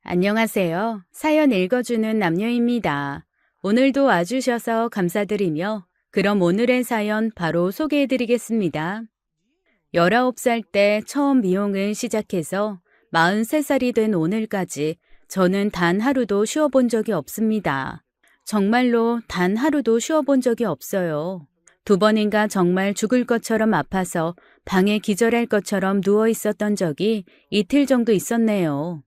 안녕하세요. 사연 읽어주는 남녀입니다. 오늘도 와주셔서 감사드리며 그럼 오늘의 사연 바로 소개해드리겠습니다. 19살 때 처음 미용을 시작해서 43살이 된 오늘까지 저는 단 하루도 쉬어본 적이 없습니다. 정말로 단 하루도 쉬어본 적이 없어요. 2번인가 정말 죽을 것처럼 아파서 방에 기절할 것처럼 누워 있었던 적이 이틀 정도 있었네요.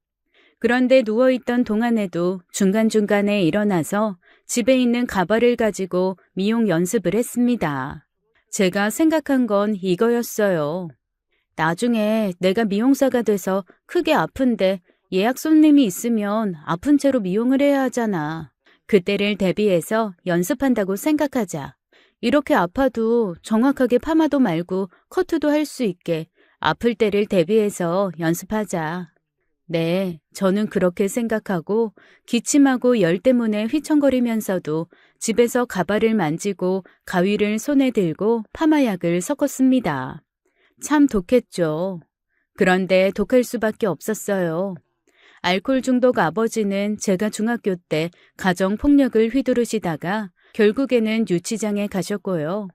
그런데 누워있던 동안에도 중간중간에 일어나서 집에 있는 가발을 가지고 미용 연습을 했습니다. 제가 생각한 건 이거였어요. 나중에 내가 미용사가 돼서 크게 아픈데 예약 손님이 있으면 아픈 채로 미용을 해야 하잖아. 그때를 대비해서 연습한다고 생각하자. 이렇게 아파도 정확하게 파마도 말고 커트도 할 수 있게 아플 때를 대비해서 연습하자. 네, 저는 그렇게 생각하고 기침하고 열 때문에 휘청거리면서도 집에서 가발을 만지고 가위를 손에 들고 파마약을 섞었습니다. 참 독했죠. 그런데 독할 수밖에 없었어요. 알코올 중독 아버지는 제가 중학교 때 가정폭력을 휘두르시다가 결국에는 유치장에 가셨고요.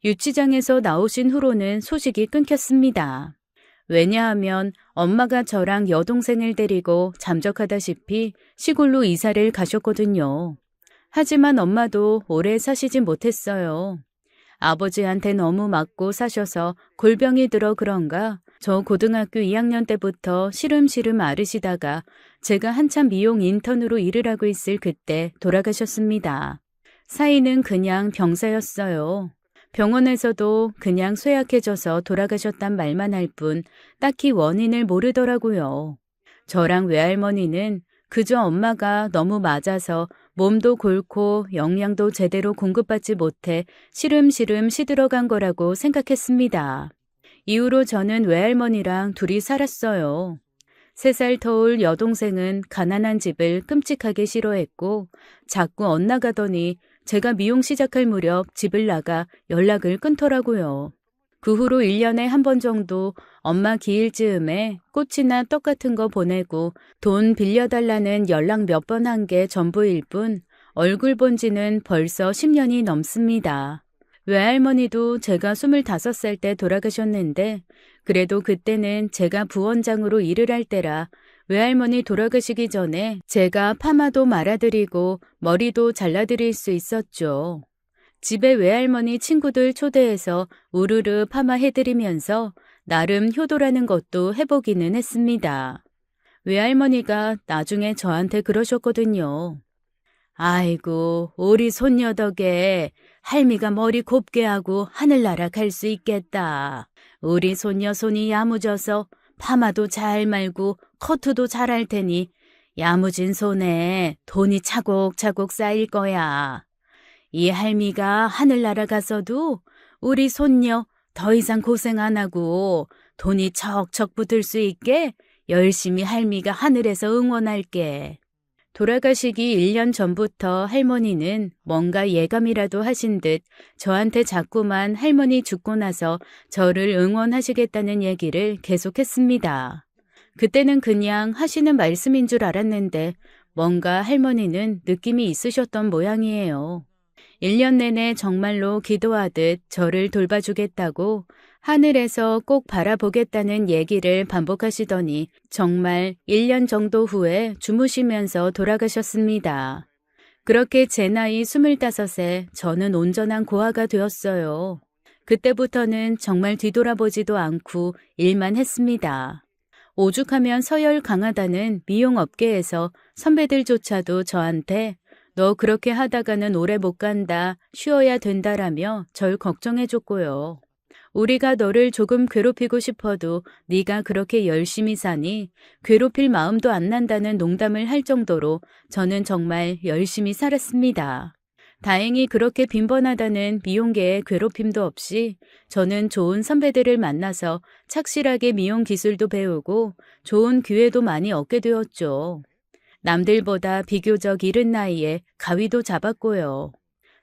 유치장에서 나오신 후로는 소식이 끊겼습니다. 왜냐하면 엄마가 저랑 여동생을 데리고 잠적하다시피 시골로 이사를 가셨거든요. 하지만 엄마도 오래 사시지 못했어요. 아버지한테 너무 맞고 사셔서 골병이 들어 그런가 저 고등학교 2학년 때부터 시름시름 앓으시다가 제가 한참 미용 인턴으로 일을 하고 있을 그때 돌아가셨습니다. 사인은 그냥 병사였어요. 병원에서도 그냥 쇠약해져서 돌아가셨단 말만 할 뿐 딱히 원인을 모르더라고요. 저랑 외할머니는 그저 엄마가 너무 맞아서 몸도 골고 영양도 제대로 공급받지 못해 시름시름 시들어간 거라고 생각했습니다. 이후로 저는 외할머니랑 둘이 살았어요. 3살 터울 여동생은 가난한 집을 끔찍하게 싫어했고 자꾸 엇나가더니 제가 미용 시작할 무렵 집을 나가 연락을 끊더라고요. 그 후로 1년에 한 번 정도 엄마 기일 즈음에 꽃이나 떡 같은 거 보내고 돈 빌려달라는 연락 몇 번 한 게 전부일 뿐 얼굴 본 지는 벌써 10년이 넘습니다. 외할머니도 제가 25살 때 돌아가셨는데 그래도 그때는 제가 부원장으로 일을 할 때라 외할머니 돌아가시기 전에 제가 파마도 말아드리고 머리도 잘라드릴 수 있었죠. 집에 외할머니 친구들 초대해서 우르르 파마해드리면서 나름 효도라는 것도 해보기는 했습니다. 외할머니가 나중에 저한테 그러셨거든요. 아이고, 우리 손녀 덕에 할미가 머리 곱게 하고 하늘나라 갈 수 있겠다. 우리 손녀 손이 야무져서 파마도 잘 말고 커트도 잘할 테니 야무진 손에 돈이 차곡차곡 쌓일 거야. 이 할미가 하늘나라 가서도 우리 손녀 더 이상 고생 안 하고 돈이 척척 붙을 수 있게 열심히 할미가 하늘에서 응원할게. 돌아가시기 1년 전부터 할머니는 뭔가 예감이라도 하신 듯 저한테 자꾸만 할머니 죽고 나서 저를 응원하시겠다는 얘기를 계속했습니다. 그때는 그냥 하시는 말씀인 줄 알았는데 뭔가 할머니는 느낌이 있으셨던 모양이에요. 1년 내내 정말로 기도하듯 저를 돌봐주겠다고 하늘에서 꼭 바라보겠다는 얘기를 반복하시더니 정말 1년 정도 후에 주무시면서 돌아가셨습니다. 그렇게 제 나이 25에 저는 온전한 고아가 되었어요. 그때부터는 정말 뒤돌아보지도 않고 일만 했습니다. 오죽하면 서열 강하다는 미용업계에서 선배들조차도 저한테 너 그렇게 하다가는 오래 못 간다, 쉬어야 된다라며 절 걱정해줬고요. 우리가 너를 조금 괴롭히고 싶어도 네가 그렇게 열심히 사니 괴롭힐 마음도 안 난다는 농담을 할 정도로 저는 정말 열심히 살았습니다. 다행히 그렇게 빈번하다는 미용계의 괴롭힘도 없이 저는 좋은 선배들을 만나서 착실하게 미용 기술도 배우고 좋은 기회도 많이 얻게 되었죠. 남들보다 비교적 이른 나이에 가위도 잡았고요.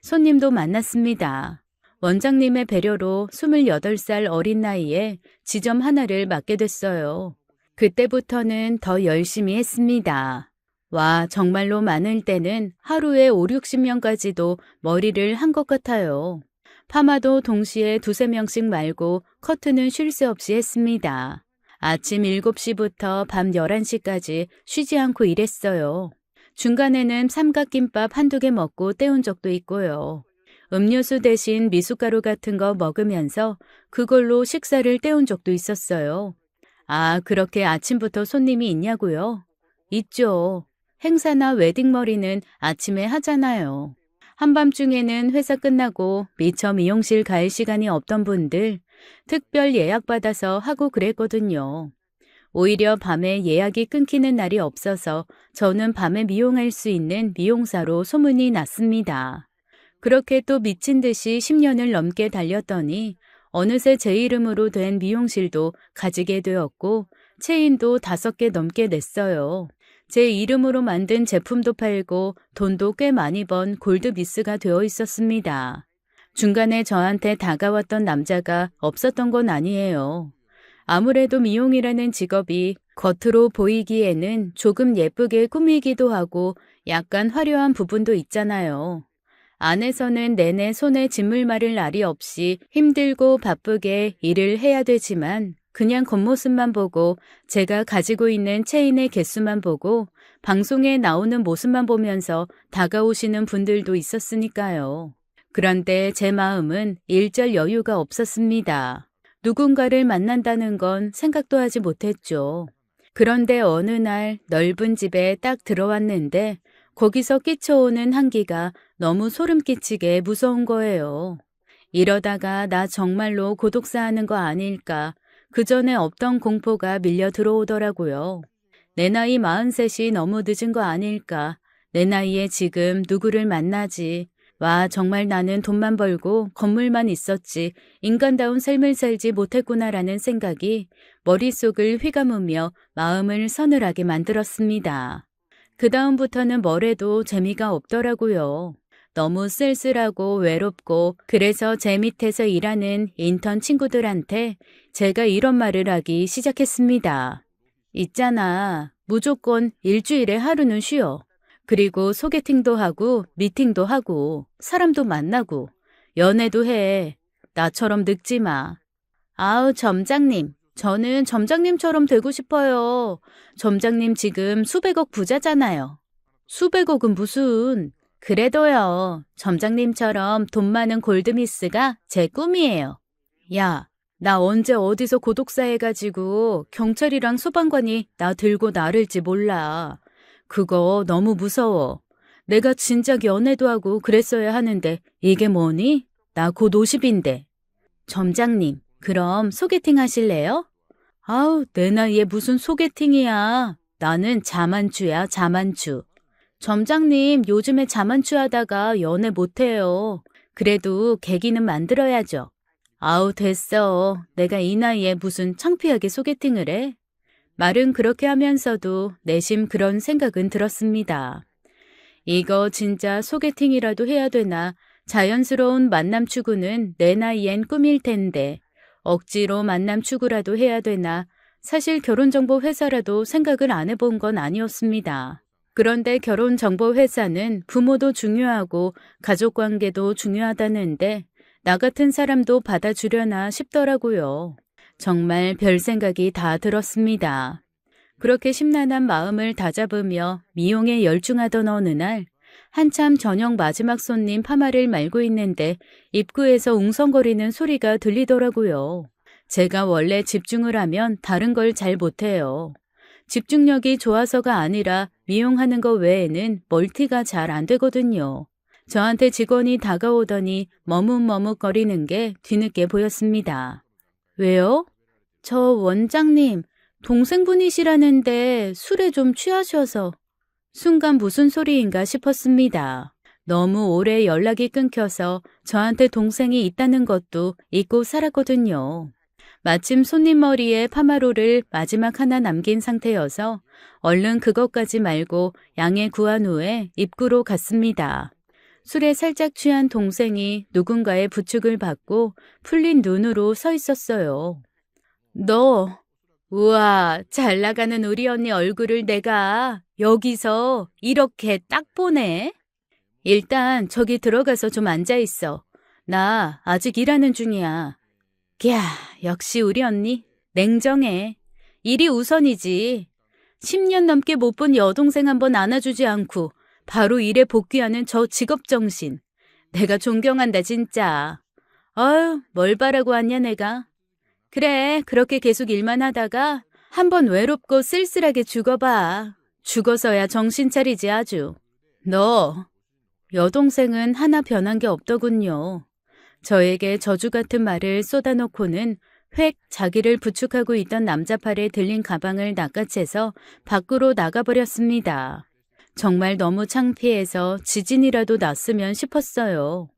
손님도 만났습니다. 원장님의 배려로 28살 어린 나이에 지점 하나를 맡게 됐어요. 그때부터는 더 열심히 했습니다. 와, 정말로 많을 때는 하루에 5, 60명까지도 머리를 한 것 같아요. 파마도 동시에 두세 명씩 말고 커트는 쉴 새 없이 했습니다. 아침 7시부터 밤 11시까지 쉬지 않고 일했어요. 중간에는 삼각김밥 한두 개 먹고 때운 적도 있고요. 음료수 대신 미숫가루 같은 거 먹으면서 그걸로 식사를 때운 적도 있었어요. 아, 그렇게 아침부터 손님이 있냐고요? 있죠. 행사나 웨딩머리는 아침에 하잖아요. 한밤중에는 회사 끝나고 미처 미용실 갈 시간이 없던 분들 특별 예약받아서 하고 그랬거든요. 오히려 밤에 예약이 끊기는 날이 없어서 저는 밤에 미용할 수 있는 미용사로 소문이 났습니다. 그렇게 또 미친 듯이 10년을 넘게 달렸더니 어느새 제 이름으로 된 미용실도 가지게 되었고 체인도 5개 넘게 냈어요. 제 이름으로 만든 제품도 팔고 돈도 꽤 많이 번 골드미스가 되어 있었습니다. 중간에 저한테 다가왔던 남자가 없었던 건 아니에요. 아무래도 미용이라는 직업이 겉으로 보이기에는 조금 예쁘게 꾸미기도 하고 약간 화려한 부분도 있잖아요. 안에서는 내내 손에 짓물 마를 날이 없이 힘들고 바쁘게 일을 해야 되지만 그냥 겉모습만 보고 제가 가지고 있는 체인의 개수만 보고 방송에 나오는 모습만 보면서 다가오시는 분들도 있었으니까요. 그런데 제 마음은 일절 여유가 없었습니다. 누군가를 만난다는 건 생각도 하지 못했죠. 그런데 어느 날 넓은 집에 딱 들어왔는데 거기서 끼쳐오는 한기가 너무 소름 끼치게 무서운 거예요. 이러다가 나 정말로 고독사하는 거 아닐까. 그 전에 없던 공포가 밀려 들어오더라고요. 내 나이 43이 너무 늦은 거 아닐까. 내 나이에 지금 누구를 만나지. 와, 정말 나는 돈만 벌고 건물만 있었지 인간다운 삶을 살지 못했구나라는 생각이 머릿속을 휘감으며 마음을 서늘하게 만들었습니다. 그 다음부터는 뭘 해도 재미가 없더라고요. 너무 쓸쓸하고 외롭고 그래서 제 밑에서 일하는 인턴 친구들한테 제가 이런 말을 하기 시작했습니다. 있잖아, 무조건 일주일에 하루는 쉬어. 그리고 소개팅도 하고 미팅도 하고 사람도 만나고 연애도 해. 나처럼 늙지 마. 아우, 점장님. 저는 점장님처럼 되고 싶어요. 점장님 지금 수백억 부자잖아요. 수백억은 무슨. 그래도요. 점장님처럼 돈 많은 골드미스가 제 꿈이에요. 야, 나 언제 어디서 고독사 해가지고 경찰이랑 소방관이 나 들고 나를지 몰라. 그거 너무 무서워. 내가 진작 연애도 하고 그랬어야 하는데 이게 뭐니? 나 곧 50인데. 점장님, 그럼 소개팅 하실래요? 아우, 내 나이에 무슨 소개팅이야. 나는 자만추야, 자만추. 점장님, 요즘에 자만추 하다가 연애 못해요. 그래도 계기는 만들어야죠. 아우, 됐어. 내가 이 나이에 무슨 창피하게 소개팅을 해? 말은 그렇게 하면서도 내심 그런 생각은 들었습니다. 이거 진짜 소개팅이라도 해야 되나? 자연스러운 만남 추구는 내 나이엔 꿈일 텐데 억지로 만남 추구라도 해야 되나? 사실 결혼정보 회사라도 생각을 안 해본 건 아니었습니다. 그런데 결혼정보 회사는 부모도 중요하고 가족관계도 중요하다는데 나 같은 사람도 받아주려나 싶더라고요. 정말 별 생각이 다 들었습니다. 그렇게 심란한 마음을 다잡으며 미용에 열중하던 어느 날 한참 저녁 마지막 손님 파마를 말고 있는데 입구에서 웅성거리는 소리가 들리더라고요. 제가 원래 집중을 하면 다른 걸 잘 못해요. 집중력이 좋아서가 아니라 미용하는 거 외에는 멀티가 잘 안 되거든요. 저한테 직원이 다가오더니 머뭇머뭇거리는 게 뒤늦게 보였습니다. 왜요? 저 원장님, 동생분이시라는데 술에 좀 취하셔서. 순간 무슨 소리인가 싶었습니다. 너무 오래 연락이 끊겨서 저한테 동생이 있다는 것도 잊고 살았거든요. 마침 손님 머리에 파마로를 마지막 하나 남긴 상태여서 얼른 그것까지 말고 양해 구한 후에 입구로 갔습니다. 술에 살짝 취한 동생이 누군가의 부축을 받고 풀린 눈으로 서 있었어요. 너 우와, 잘 나가는 우리 언니 얼굴을 내가 여기서 이렇게 딱 보네. 일단 저기 들어가서 좀 앉아 있어. 나 아직 일하는 중이야. 야, 역시 우리 언니 냉정해. 일이 우선이지. 10년 넘게 못 본 여동생 한번 안아주지 않고 바로 일에 복귀하는 저 직업정신. 내가 존경한다 진짜. 아유, 뭘 바라고 왔냐 내가. 그래, 그렇게 계속 일만 하다가 한번 외롭고 쓸쓸하게 죽어봐. 죽어서야 정신 차리지 아주. 너, 여동생은 하나 변한 게 없더군요. 저에게 저주 같은 말을 쏟아놓고는 획 자기를 부축하고 있던 남자 팔에 들린 가방을 낚아채서 밖으로 나가버렸습니다. 정말 너무 창피해서 지진이라도 났으면 싶었어요.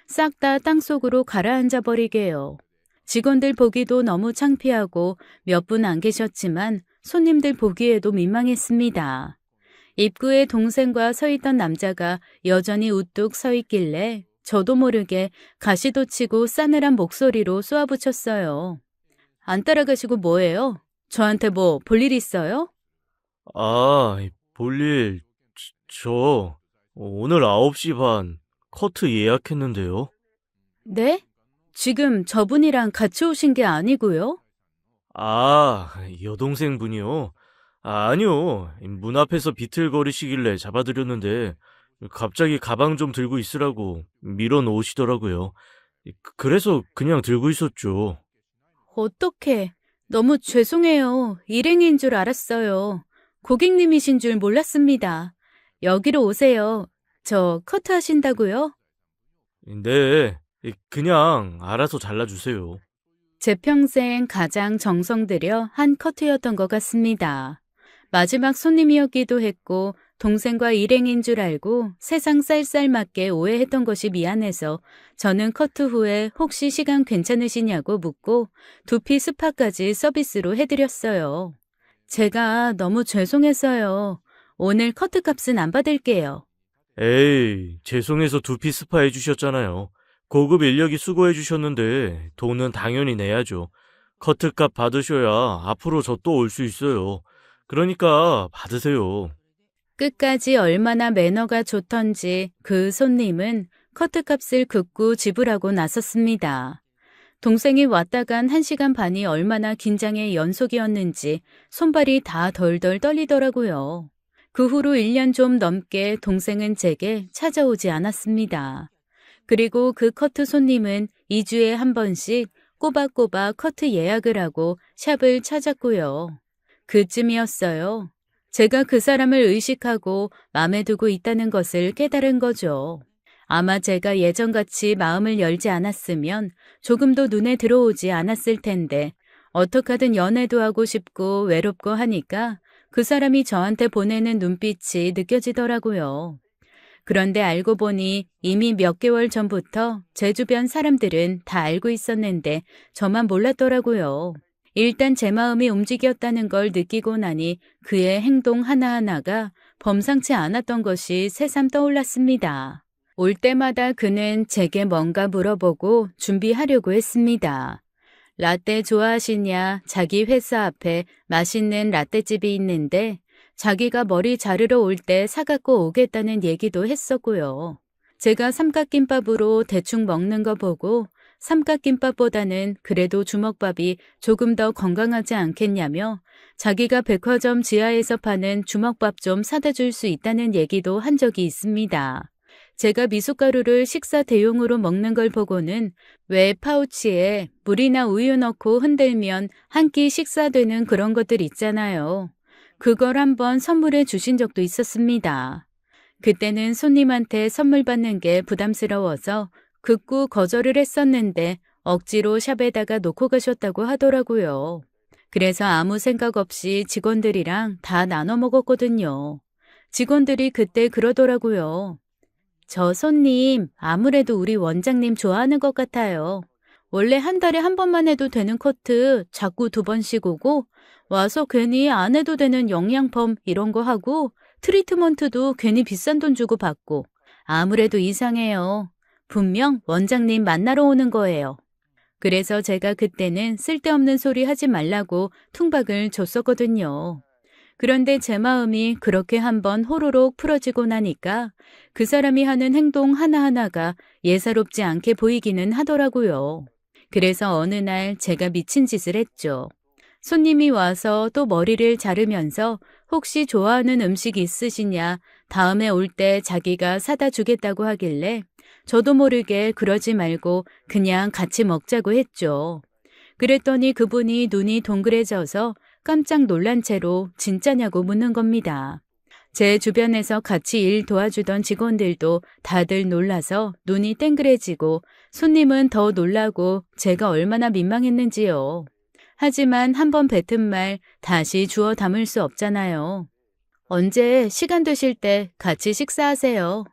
싹 다 땅속으로 가라앉아 버리게요. 직원들 보기도 너무 창피하고 몇 분 안 계셨지만 손님들 보기에도 민망했습니다. 입구에 동생과 서 있던 남자가 여전히 우뚝 서 있길래 저도 모르게 가시돋치고 싸늘한 목소리로 쏘아붙였어요. 안 따라가시고 뭐예요? 저한테 뭐 볼 일 있어요? 아, 볼일, 저, 오늘 9시 반 커트 예약했는데요. 네? 지금 저분이랑 같이 오신 게 아니고요? 아, 여동생 분이요? 아니요. 문 앞에서 비틀거리시길래 잡아드렸는데, 갑자기 가방 좀 들고 있으라고 밀어 놓으시더라고요. 그래서 그냥 들고 있었죠. 어떡해. 너무 죄송해요. 일행인 줄 알았어요. 고객님이신 줄 몰랐습니다. 여기로 오세요. 저 커트 하신다고요? 네, 그냥 알아서 잘라주세요. 제 평생 가장 정성 들여 한 커트였던 것 같습니다. 마지막 손님이었기도 했고 동생과 일행인 줄 알고 세상 쌀쌀맞게 오해했던 것이 미안해서 저는 커트 후에 혹시 시간 괜찮으시냐고 묻고 두피 스파까지 서비스로 해드렸어요. 제가 너무 죄송했어요. 오늘 커트 값은 안 받을게요. 에이, 죄송해서 두피 스파 해주셨잖아요. 고급 인력이 수고해주셨는데 돈은 당연히 내야죠. 커트값 받으셔야 앞으로 저 또 올 수 있어요. 그러니까 받으세요. 끝까지 얼마나 매너가 좋던지 그 손님은 커트값을 긋고 지불하고 나섰습니다. 동생이 왔다 간 1시간 반이 얼마나 긴장의 연속이었는지 손발이 다 덜덜 떨리더라고요. 그 후로 1년 좀 넘게 동생은 제게 찾아오지 않았습니다. 그리고 그 커트 손님은 2주에 한 번씩 꼬박꼬박 커트 예약을 하고 샵을 찾았고요. 그쯤이었어요. 제가 그 사람을 의식하고 마음에 두고 있다는 것을 깨달은 거죠. 아마 제가 예전같이 마음을 열지 않았으면 조금도 눈에 들어오지 않았을 텐데 어떡하든 연애도 하고 싶고 외롭고 하니까 그 사람이 저한테 보내는 눈빛이 느껴지더라고요. 그런데 알고 보니 이미 몇 개월 전부터 제 주변 사람들은 다 알고 있었는데 저만 몰랐더라고요. 일단 제 마음이 움직였다는 걸 느끼고 나니 그의 행동 하나하나가 범상치 않았던 것이 새삼 떠올랐습니다. 올 때마다 그는 제게 뭔가 물어보고 준비하려고 했습니다. 라떼 좋아하시냐? 자기 회사 앞에 맛있는 라떼집이 있는데 자기가 머리 자르러 올 때 사갖고 오겠다는 얘기도 했었고요. 제가 삼각김밥으로 대충 먹는 거 보고 삼각김밥보다는 그래도 주먹밥이 조금 더 건강하지 않겠냐며 자기가 백화점 지하에서 파는 주먹밥 좀 사다 줄 수 있다는 얘기도 한 적이 있습니다. 제가 미숫가루를 식사 대용으로 먹는 걸 보고는 왜 파우치에 물이나 우유 넣고 흔들면 한 끼 식사되는 그런 것들 있잖아요. 그걸 한번 선물해 주신 적도 있었습니다. 그때는 손님한테 선물 받는 게 부담스러워서 극구 거절을 했었는데 억지로 샵에다가 놓고 가셨다고 하더라고요. 그래서 아무 생각 없이 직원들이랑 다 나눠 먹었거든요. 직원들이 그때 그러더라고요. 저 손님 아무래도 우리 원장님 좋아하는 것 같아요. 원래 한 달에 한 번만 해도 되는 커트 자꾸 2번씩 오고 와서 괜히 안 해도 되는 영양펌 이런 거 하고 트리트먼트도 괜히 비싼 돈 주고 받고 아무래도 이상해요. 분명 원장님 만나러 오는 거예요. 그래서 제가 그때는 쓸데없는 소리 하지 말라고 퉁박을 줬었거든요. 그런데 제 마음이 그렇게 한번 호로록 풀어지고 나니까 그 사람이 하는 행동 하나하나가 예사롭지 않게 보이기는 하더라고요. 그래서 어느 날 제가 미친 짓을 했죠. 손님이 와서 또 머리를 자르면서 혹시 좋아하는 음식 있으시냐, 다음에 올 때 자기가 사다 주겠다고 하길래 저도 모르게 그러지 말고 그냥 같이 먹자고 했죠. 그랬더니 그분이 눈이 동그래져서 깜짝 놀란 채로 진짜냐고 묻는 겁니다. 제 주변에서 같이 일 도와주던 직원들도 다들 놀라서 눈이 땡그래지고 손님은 더 놀라고 제가 얼마나 민망했는지요. 하지만 한번 뱉은 말 다시 주워 담을 수 없잖아요. 언제 시간 되실 때 같이 식사하세요.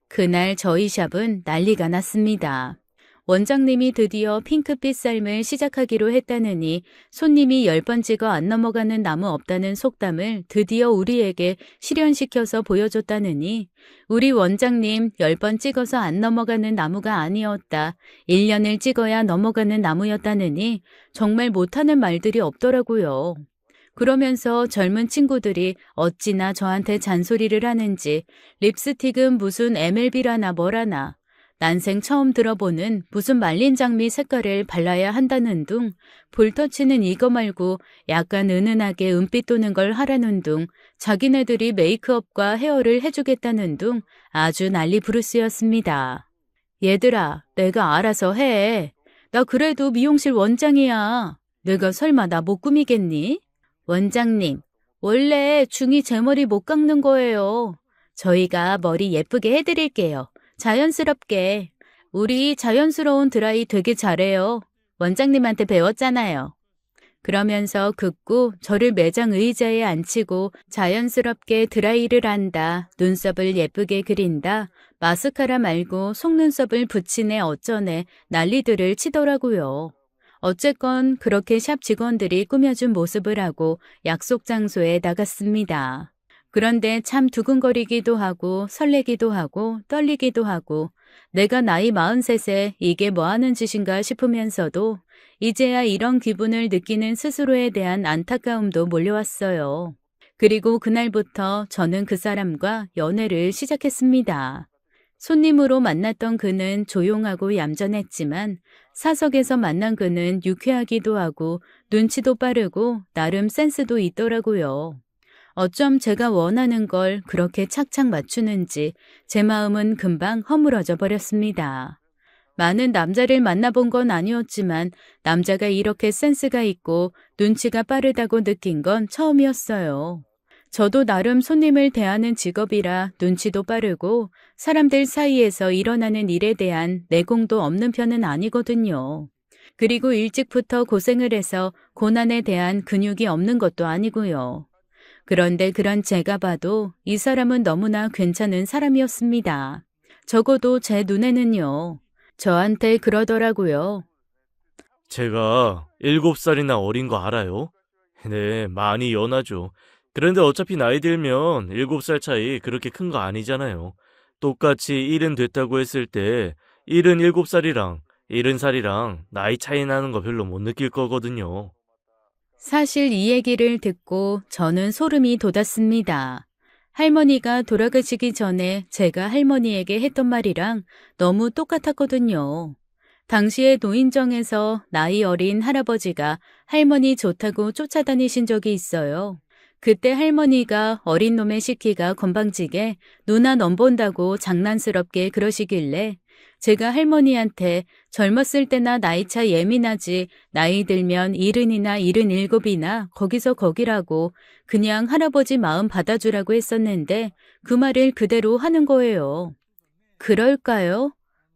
그날 저희 샵은 난리가 났습니다. 원장님이 드디어 핑크빛 삶을 시작하기로 했다느니 손님이 10번 찍어 안 넘어가는 나무 없다는 속담을 드디어 우리에게 실현시켜서 보여줬다느니 우리 원장님 10번 찍어서 안 넘어가는 나무가 아니었다. 1년을 찍어야 넘어가는 나무였다느니 정말 못하는 말들이 없더라고요. 그러면서 젊은 친구들이 어찌나 저한테 잔소리를 하는지 립스틱은 무슨 MLB라나 뭐라나 난생 처음 들어보는 무슨 말린 장미 색깔을 발라야 한다는 둥, 볼터치는 이거 말고 약간 은은하게 은빛 도는 걸 하라는 둥, 자기네들이 메이크업과 헤어를 해주겠다는 둥 아주 난리 부르스였습니다. 얘들아, 내가 알아서 해. 나 그래도 미용실 원장이야. 내가 설마 나 못 꾸미겠니? 원장님, 원래 중이 제 머리 못 깎는 거예요. 저희가 머리 예쁘게 해드릴게요. 자연스럽게. 우리 자연스러운 드라이 되게 잘해요. 원장님한테 배웠잖아요. 그러면서 극구 저를 매장 의자에 앉히고 자연스럽게 드라이를 한다. 눈썹을 예쁘게 그린다. 마스카라 말고 속눈썹을 붙이네 어쩌네 난리들을 치더라고요. 어쨌건 그렇게 샵 직원들이 꾸며준 모습을 하고 약속 장소에 나갔습니다. 그런데 참 두근거리기도 하고 설레기도 하고 떨리기도 하고 내가 나이 43에 이게 뭐하는 짓인가 싶으면서도 이제야 이런 기분을 느끼는 스스로에 대한 안타까움도 몰려왔어요. 그리고 그날부터 저는 그 사람과 연애를 시작했습니다. 손님으로 만났던 그는 조용하고 얌전했지만 사석에서 만난 그는 유쾌하기도 하고 눈치도 빠르고 나름 센스도 있더라고요. 어쩜 제가 원하는 걸 그렇게 착착 맞추는지 제 마음은 금방 허물어져 버렸습니다. 많은 남자를 만나본 건 아니었지만 남자가 이렇게 센스가 있고 눈치가 빠르다고 느낀 건 처음이었어요. 저도 나름 손님을 대하는 직업이라 눈치도 빠르고 사람들 사이에서 일어나는 일에 대한 내공도 없는 편은 아니거든요. 그리고 일찍부터 고생을 해서 고난에 대한 근육이 없는 것도 아니고요. 그런데 그런 제가 봐도 이 사람은 너무나 괜찮은 사람이었습니다. 적어도 제 눈에는요. 저한테 그러더라고요. 제가 7살이나 어린 거 알아요? 네, 많이 연하죠. 그런데 어차피 나이 들면 7살 차이 그렇게 큰 거 아니잖아요. 똑같이 70 됐다고 했을 때 77살이랑 70살이랑 나이 차이 나는 거 별로 못 느낄 거거든요. 사실 이 얘기를 듣고 저는 소름이 돋았습니다. 할머니가 돌아가시기 전에 제가 할머니에게 했던 말이랑 너무 똑같았거든요. 당시에 노인정에서 나이 어린 할아버지가 할머니 좋다고 쫓아다니신 적이 있어요. 그때 할머니가 어린 놈의 시키가 건방지게 누나 넘 본다고 장난스럽게 그러시길래 제가 할머니한테 젊었을 때나 나이차 예민하지 나이 들면 70이나 77이나 거기서 거기라고 그냥 할아버지 마음 받아주라고 했었는데 그 말을 그대로 하는 거예요. 그럴까요?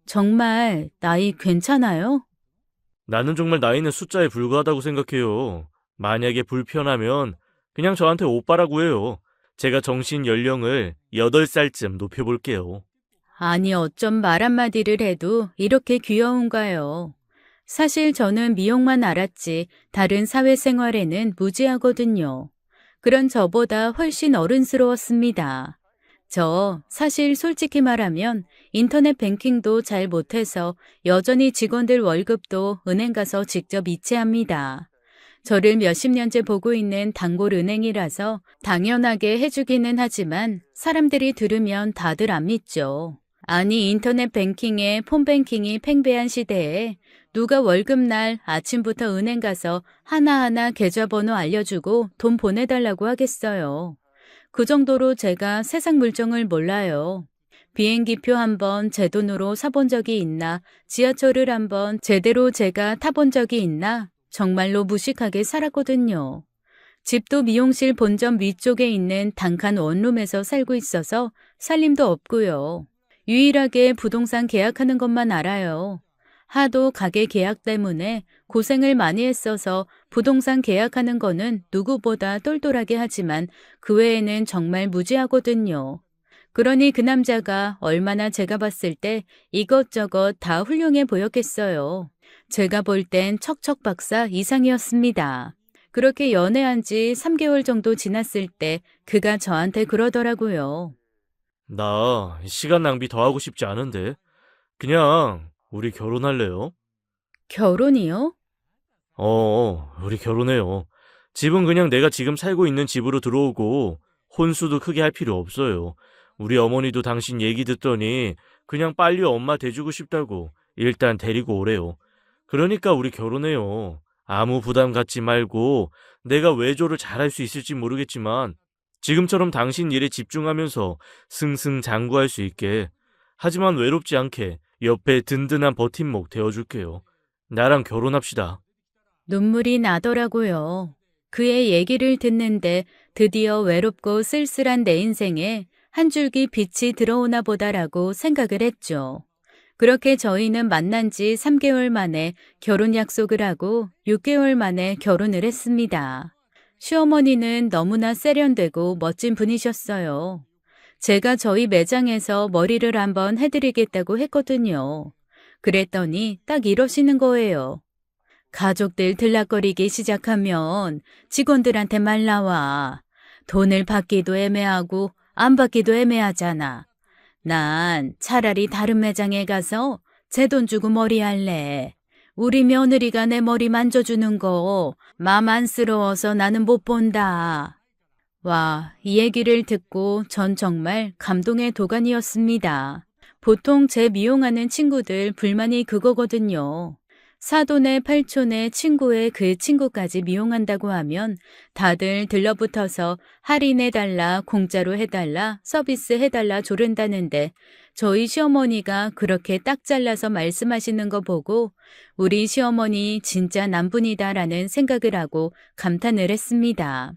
정말 나이 괜찮아요? 나는 정말 나이는 숫자에 불과하다고 생각해요. 만약에 불편하면 그냥 저한테 오빠라고 해요. 제가 정신 연령을 8살쯤 높여볼게요. 아니 어쩜 말 한마디를 해도 이렇게 귀여운가요? 사실 저는 미용만 알았지 다른 사회생활에는 무지하거든요. 그런 저보다 훨씬 어른스러웠습니다. 저 사실 솔직히 말하면 인터넷 뱅킹도 잘 못해서 여전히 직원들 월급도 은행 가서 직접 이체합니다. 저를 몇십 년째 보고 있는 단골 은행이라서 당연하게 해주기는 하지만 사람들이 들으면 다들 안 믿죠. 아니 인터넷 뱅킹에 폰뱅킹이 팽배한 시대에 누가 월급날 아침부터 은행 가서 하나하나 계좌번호 알려주고 돈 보내달라고 하겠어요. 그 정도로 제가 세상 물정을 몰라요. 비행기표 한번 제 돈으로 사본 적이 있나, 지하철을 한번 제대로 제가 타본 적이 있나, 정말로 무식하게 살았거든요. 집도 미용실 본점 위쪽에 있는 단칸 원룸에서 살고 있어서 살림도 없고요. 유일하게 부동산 계약하는 것만 알아요. 하도 가게 계약 때문에 고생을 많이 했어서 부동산 계약하는 거는 누구보다 똘똘하게 하지만 그 외에는 정말 무지하거든요. 그러니 그 남자가 얼마나 제가 봤을 때 이것저것 다 훌륭해 보였겠어요. 제가 볼 땐 척척 박사 이상이었습니다. 그렇게 연애한 지 3개월 정도 지났을 때 그가 저한테 그러더라고요. 나 시간 낭비 더 하고 싶지 않은데. 그냥 우리 결혼할래요? 결혼이요? 우리 결혼해요. 집은 그냥 내가 지금 살고 있는 집으로 들어오고 혼수도 크게 할 필요 없어요. 우리 어머니도 당신 얘기 듣더니 그냥 빨리 엄마 돼주고 싶다고 일단 데리고 오래요. 그러니까 우리 결혼해요. 아무 부담 갖지 말고 내가 외조를 잘할 수 있을지 모르겠지만 지금처럼 당신 일에 집중하면서 승승장구할 수 있게, 하지만 외롭지 않게 옆에 든든한 버팀목 되어줄게요. 나랑 결혼합시다. 눈물이 나더라고요. 그의 얘기를 듣는데 드디어 외롭고 쓸쓸한 내 인생에 한 줄기 빛이 들어오나 보다라고 생각을 했죠. 그렇게 저희는 만난 지 3개월 만에 결혼 약속을 하고 6개월 만에 결혼을 했습니다. 시어머니는 너무나 세련되고 멋진 분이셨어요. 제가 저희 매장에서 머리를 한번 해드리겠다고 했거든요. 그랬더니 딱 이러시는 거예요. 가족들 들락거리기 시작하면 직원들한테 말 나와. 돈을 받기도 애매하고 안 받기도 애매하잖아. 난 차라리 다른 매장에 가서 제 돈 주고 머리 할래. 우리 며느리가 내 머리 만져주는 거 맘 안쓰러워서 나는 못 본다. 와, 이 얘기를 듣고 전 정말 감동의 도가니였습니다. 보통 제 미용하는 친구들 불만이 그거거든요. 사돈의 팔촌의 친구의 그 친구까지 미용한다고 하면 다들 들러붙어서 할인해달라, 공짜로 해달라, 서비스해달라 조른다는데 저희 시어머니가 그렇게 딱 잘라서 말씀하시는 거 보고 우리 시어머니 진짜 남분이다라는 생각을 하고 감탄을 했습니다.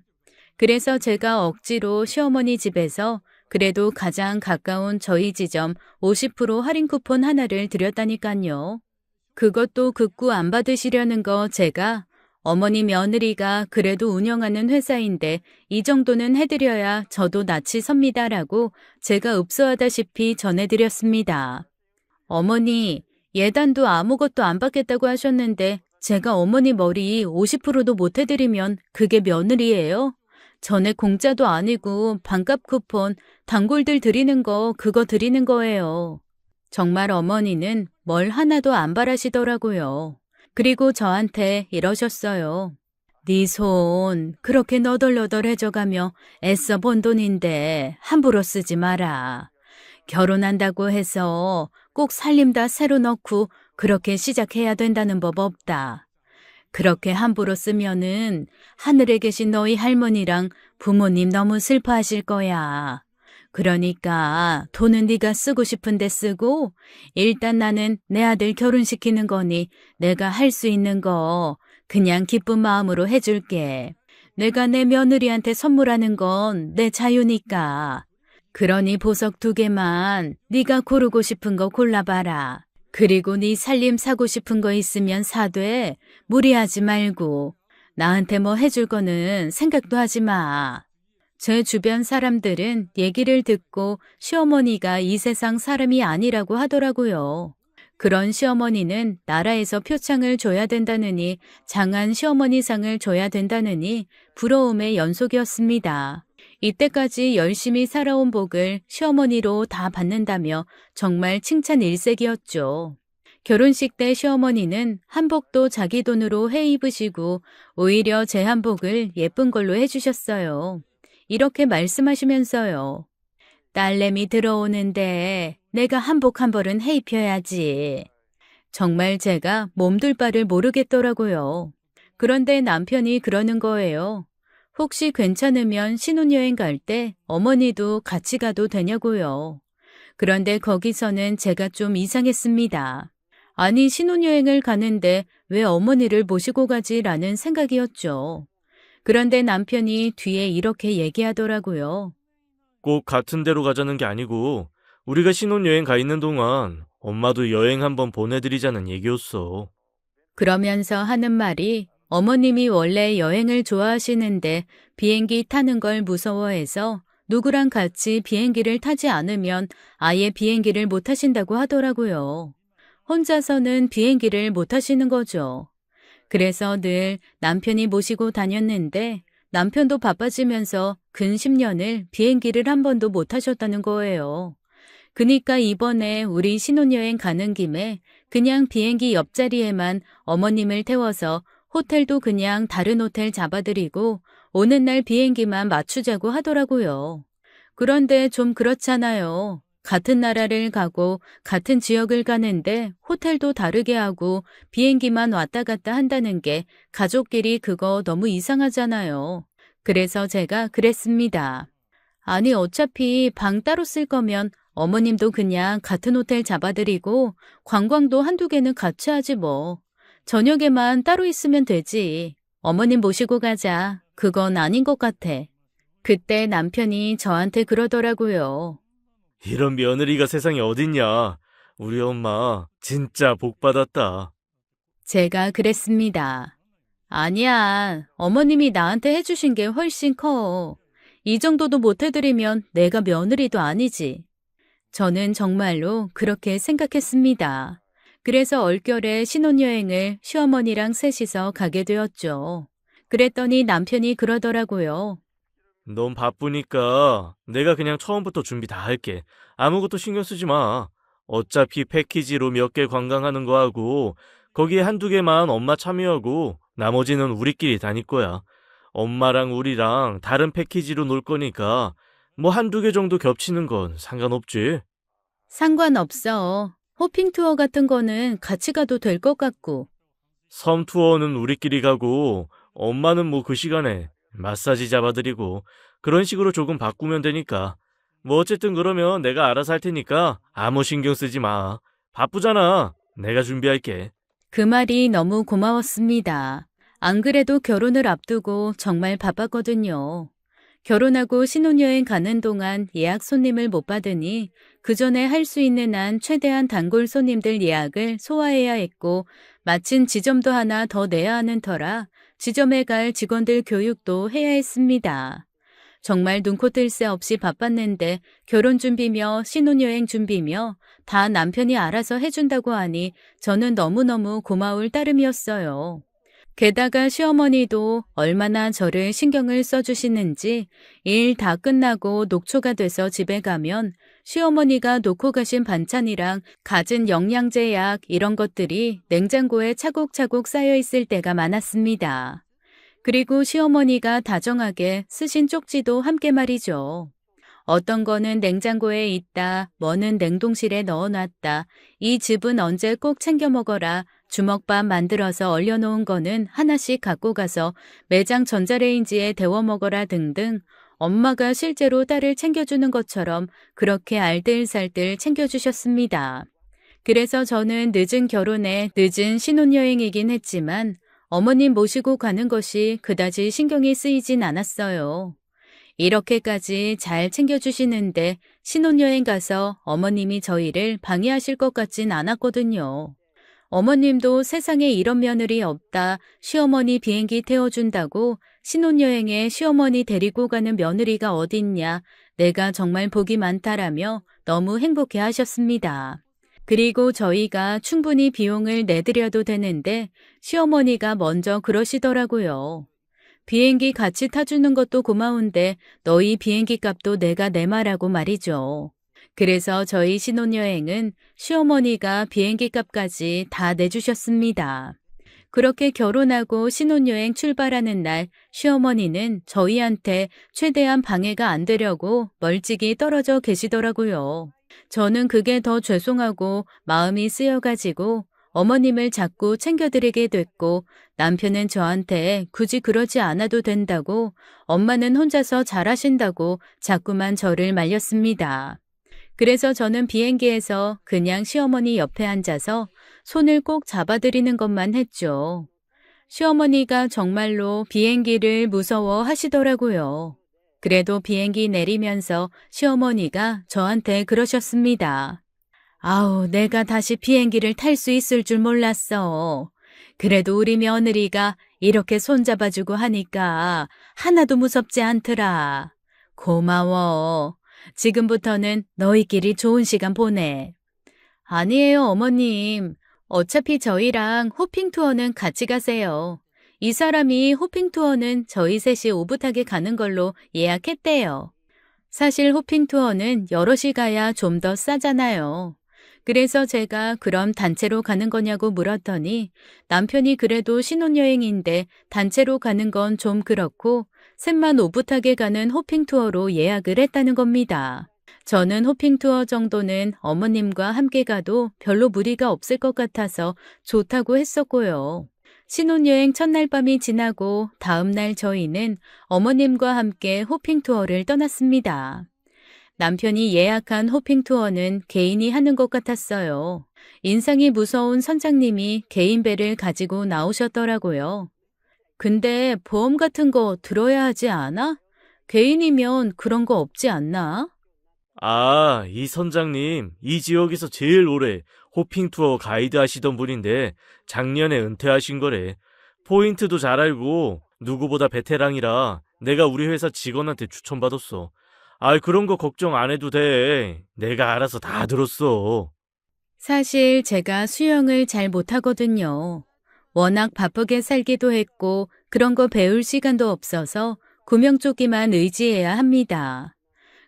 그래서 제가 억지로 시어머니 집에서 그래도 가장 가까운 저희 지점 50% 할인 쿠폰 하나를 드렸다니까요. 그것도 극구 안 받으시려는 거 제가 어머니 며느리가 그래도 운영하는 회사인데 이 정도는 해드려야 저도 낯이 섭니다라고 제가 읍소하다시피 전해드렸습니다. 어머니, 예단도 아무것도 안 받겠다고 하셨는데 제가 어머니 머리 50%도 못 해드리면 그게 며느리예요? 전에 공짜도 아니고 반값 쿠폰, 단골들 드리는 거 그거 드리는 거예요. 정말 어머니는 뭘 하나도 안 바라시더라고요. 그리고 저한테 이러셨어요. 네 손 그렇게 너덜너덜해져가며 애써 번 돈인데 함부로 쓰지 마라. 결혼한다고 해서 꼭 살림 다 새로 넣고 그렇게 시작해야 된다는 법 없다. 그렇게 함부로 쓰면은 하늘에 계신 너희 할머니랑 부모님 너무 슬퍼하실 거야. 그러니까 돈은 네가 쓰고 싶은데 쓰고 일단 나는 내 아들 결혼시키는 거니 내가 할 수 있는 거 그냥 기쁜 마음으로 해줄게. 내가 내 며느리한테 선물하는 건 내 자유니까. 그러니 보석 2개만 네가 고르고 싶은 거 골라봐라. 그리고 네 살림 사고 싶은 거 있으면 사되 무리하지 말고 나한테 뭐 해줄 거는 생각도 하지 마. 제 주변 사람들은 얘기를 듣고 시어머니가 이 세상 사람이 아니라고 하더라고요. 그런 시어머니는 나라에서 표창을 줘야 된다느니 장한 시어머니상을 줘야 된다느니 부러움의 연속이었습니다. 이때까지 열심히 살아온 복을 시어머니로 다 받는다며 정말 칭찬 일색이었죠. 결혼식 때 시어머니는 한복도 자기 돈으로 해 입으시고 오히려 제 한복을 예쁜 걸로 해주셨어요. 이렇게 말씀하시면서요. 딸내미 들어오는데 내가 한복 한 벌은 해 입혀야지. 정말 제가 몸둘 바를 모르겠더라고요. 그런데 남편이 그러는 거예요. 혹시 괜찮으면 신혼여행 갈 때 어머니도 같이 가도 되냐고요. 그런데 거기서는 제가 좀 이상했습니다. 아니, 신혼여행을 가는데 왜 어머니를 모시고 가지라는 생각이었죠. 그런데 남편이 뒤에 이렇게 얘기하더라고요. 꼭 같은 데로 가자는 게 아니고 우리가 신혼여행 가 있는 동안 엄마도 여행 한번 보내드리자는 얘기였어. 그러면서 하는 말이 어머님이 원래 여행을 좋아하시는데 비행기 타는 걸 무서워해서 누구랑 같이 비행기를 타지 않으면 아예 비행기를 못 타신다고 하더라고요. 혼자서는 비행기를 못 타시는 거죠. 그래서 늘 남편이 모시고 다녔는데 남편도 바빠지면서 근 10년을 비행기를 한 번도 못 타셨다는 거예요. 그니까 이번에 우리 신혼여행 가는 김에 그냥 비행기 옆자리에만 어머님을 태워서 호텔도 그냥 다른 호텔 잡아드리고 오는 날 비행기만 맞추자고 하더라고요. 그런데 좀 그렇잖아요. 같은 나라를 가고 같은 지역을 가는데 호텔도 다르게 하고 비행기만 왔다 갔다 한다는 게 가족끼리 그거 너무 이상하잖아요. 그래서 제가 그랬습니다. 아니, 어차피 방 따로 쓸 거면 어머님도 그냥 같은 호텔 잡아드리고 관광도 한두 개는 같이 하지 뭐. 저녁에만 따로 있으면 되지. 어머님 모시고 가자. 그건 아닌 것 같아. 그때 남편이 저한테 그러더라고요. 이런 며느리가 세상에 어딨냐. 우리 엄마 진짜 복 받았다. 제가 그랬습니다. 아니야. 어머님이 나한테 해주신 게 훨씬 커. 이 정도도 못 해드리면 내가 며느리도 아니지. 저는 정말로 그렇게 생각했습니다. 그래서 얼결에 신혼여행을 시어머니랑 셋이서 가게 되었죠. 그랬더니 남편이 그러더라고요. 넌 바쁘니까 내가 그냥 처음부터 준비 다 할게. 아무것도 신경 쓰지 마. 어차피 패키지로 몇 개 관광하는 거 하고 거기에 한두 개만 엄마 참여하고 나머지는 우리끼리 다닐 거야. 엄마랑 우리랑 다른 패키지로 놀 거니까 뭐 한두 개 정도 겹치는 건 상관없지. 상관없어. 호핑 투어 같은 거는 같이 가도 될 것 같고. 섬 투어는 우리끼리 가고 엄마는 뭐 그 시간에 마사지 잡아드리고 그런 식으로 조금 바꾸면 되니까. 뭐 어쨌든 그러면 내가 알아서 할 테니까 아무 신경 쓰지 마. 바쁘잖아. 내가 준비할게. 그 말이 너무 고마웠습니다. 안 그래도 결혼을 앞두고 정말 바빴거든요. 결혼하고 신혼여행 가는 동안 예약 손님을 못 받으니 그 전에 할 수 있는 한 최대한 단골 손님들 예약을 소화해야 했고 마침 지점도 하나 더 내야 하는 터라 지점에 갈 직원들 교육도 해야 했습니다. 정말 눈코 뜰 새 없이 바빴는데 결혼 준비며 신혼여행 준비며 다 남편이 알아서 해준다고 하니 저는 너무너무 고마울 따름이었어요. 게다가 시어머니도 얼마나 저를 신경을 써주시는지 일 다 끝나고 녹초가 돼서 집에 가면 시어머니가 놓고 가신 반찬이랑 갖은 영양제 약 이런 것들이 냉장고에 차곡차곡 쌓여 있을 때가 많았습니다. 그리고 시어머니가 다정하게 쓰신 쪽지도 함께 말이죠. 어떤 거는 냉장고에 있다, 뭐는 냉동실에 넣어놨다, 이 즙은 언제 꼭 챙겨 먹어라, 주먹밥 만들어서 얼려놓은 거는 하나씩 갖고 가서 매장 전자레인지에 데워 먹어라 등등 엄마가 실제로 딸을 챙겨주는 것처럼 그렇게 알뜰살뜰 챙겨주셨습니다. 그래서 저는 늦은 결혼에 늦은 신혼여행이긴 했지만 어머님 모시고 가는 것이 그다지 신경이 쓰이진 않았어요. 이렇게까지 잘 챙겨주시는데 신혼여행 가서 어머님이 저희를 방해하실 것 같진 않았거든요. 어머님도 세상에 이런 며느리 없다, 시어머니 비행기 태워준다고 신혼여행에 시어머니 데리고 가는 며느리가 어딨냐, 내가 정말 복이 많다라며 너무 행복해 하셨습니다. 그리고 저희가 충분히 비용을 내드려도 되는데 시어머니가 먼저 그러시더라고요. 비행기 같이 타주는 것도 고마운데 너희 비행기 값도 내가 내마라고 말이죠. 그래서 저희 신혼여행은 시어머니가 비행기 값까지 다 내주셨습니다. 그렇게 결혼하고 신혼여행 출발하는 날 시어머니는 저희한테 최대한 방해가 안 되려고 멀찍이 떨어져 계시더라고요. 저는 그게 더 죄송하고 마음이 쓰여가지고 어머님을 자꾸 챙겨드리게 됐고 남편은 저한테 굳이 그러지 않아도 된다고 엄마는 혼자서 잘하신다고 자꾸만 저를 말렸습니다. 그래서 저는 비행기에서 그냥 시어머니 옆에 앉아서 손을 꼭 잡아드리는 것만 했죠. 시어머니가 정말로 비행기를 무서워 하시더라고요. 그래도 비행기 내리면서 시어머니가 저한테 그러셨습니다. 아우, 내가 다시 비행기를 탈 수 있을 줄 몰랐어. 그래도 우리 며느리가 이렇게 손잡아주고 하니까 하나도 무섭지 않더라. 고마워. 지금부터는 너희끼리 좋은 시간 보내. 아니에요, 어머님. 어차피 저희랑 호핑 투어는 같이 가세요. 이 사람이 호핑 투어는 저희 셋이 오붓하게 가는 걸로 예약했대요. 사실 호핑 투어는 여럿이 가야 좀 더 싸잖아요. 그래서 제가 그럼 단체로 가는 거냐고 물었더니 남편이 그래도 신혼여행인데 단체로 가는 건 좀 그렇고 셋만 오붓하게 가는 호핑 투어로 예약을 했다는 겁니다. 저는 호핑 투어 정도는 어머님과 함께 가도 별로 무리가 없을 것 같아서 좋다고 했었고요. 신혼여행 첫날 밤이 지나고 다음날 저희는 어머님과 함께 호핑 투어를 떠났습니다. 남편이 예약한 호핑 투어는 개인이 하는 것 같았어요. 인상이 무서운 선장님이 개인 배를 가지고 나오셨더라고요. 근데 보험 같은 거 들어야 하지 않아? 개인이면 그런 거 없지 않나? 아, 이 선장님, 이 지역에서 제일 오래 호핑 투어 가이드 하시던 분인데 작년에 은퇴하신 거래. 포인트도 잘 알고 누구보다 베테랑이라 내가 우리 회사 직원한테 추천받았어. 아이, 그런 거 걱정 안 해도 돼. 내가 알아서 다 들었어. 사실 제가 수영을 잘 못하거든요. 워낙 바쁘게 살기도 했고 그런 거 배울 시간도 없어서 구명조끼만 의지해야 합니다.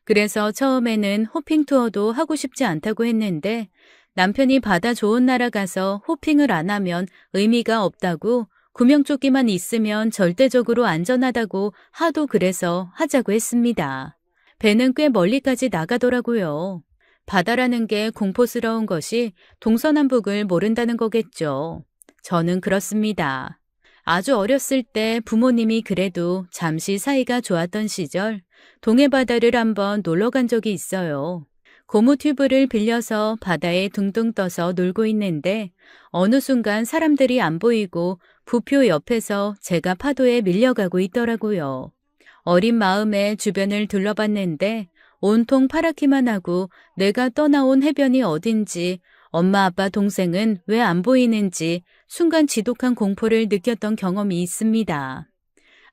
그래서 처음에는 호핑 투어도 하고 싶지 않다고 했는데 남편이 바다 좋은 나라 가서 호핑을 안 하면 의미가 없다고 구명조끼만 있으면 절대적으로 안전하다고 하도 그래서 하자고 했습니다. 배는 꽤 멀리까지 나가더라고요. 바다라는 게 공포스러운 것이 동서남북을 모른다는 거겠죠. 저는 그렇습니다. 아주 어렸을 때 부모님이 그래도 잠시 사이가 좋았던 시절 동해바다를 한번 놀러 간 적이 있어요. 고무 튜브를 빌려서 바다에 둥둥 떠서 놀고 있는데 어느 순간 사람들이 안 보이고 부표 옆에서 제가 파도에 밀려가고 있더라고요. 어린 마음에 주변을 둘러봤는데 온통 파랗기만 하고 내가 떠나온 해변이 어딘지 엄마 아빠 동생은 왜 안 보이는지 순간 지독한 공포를 느꼈던 경험이 있습니다.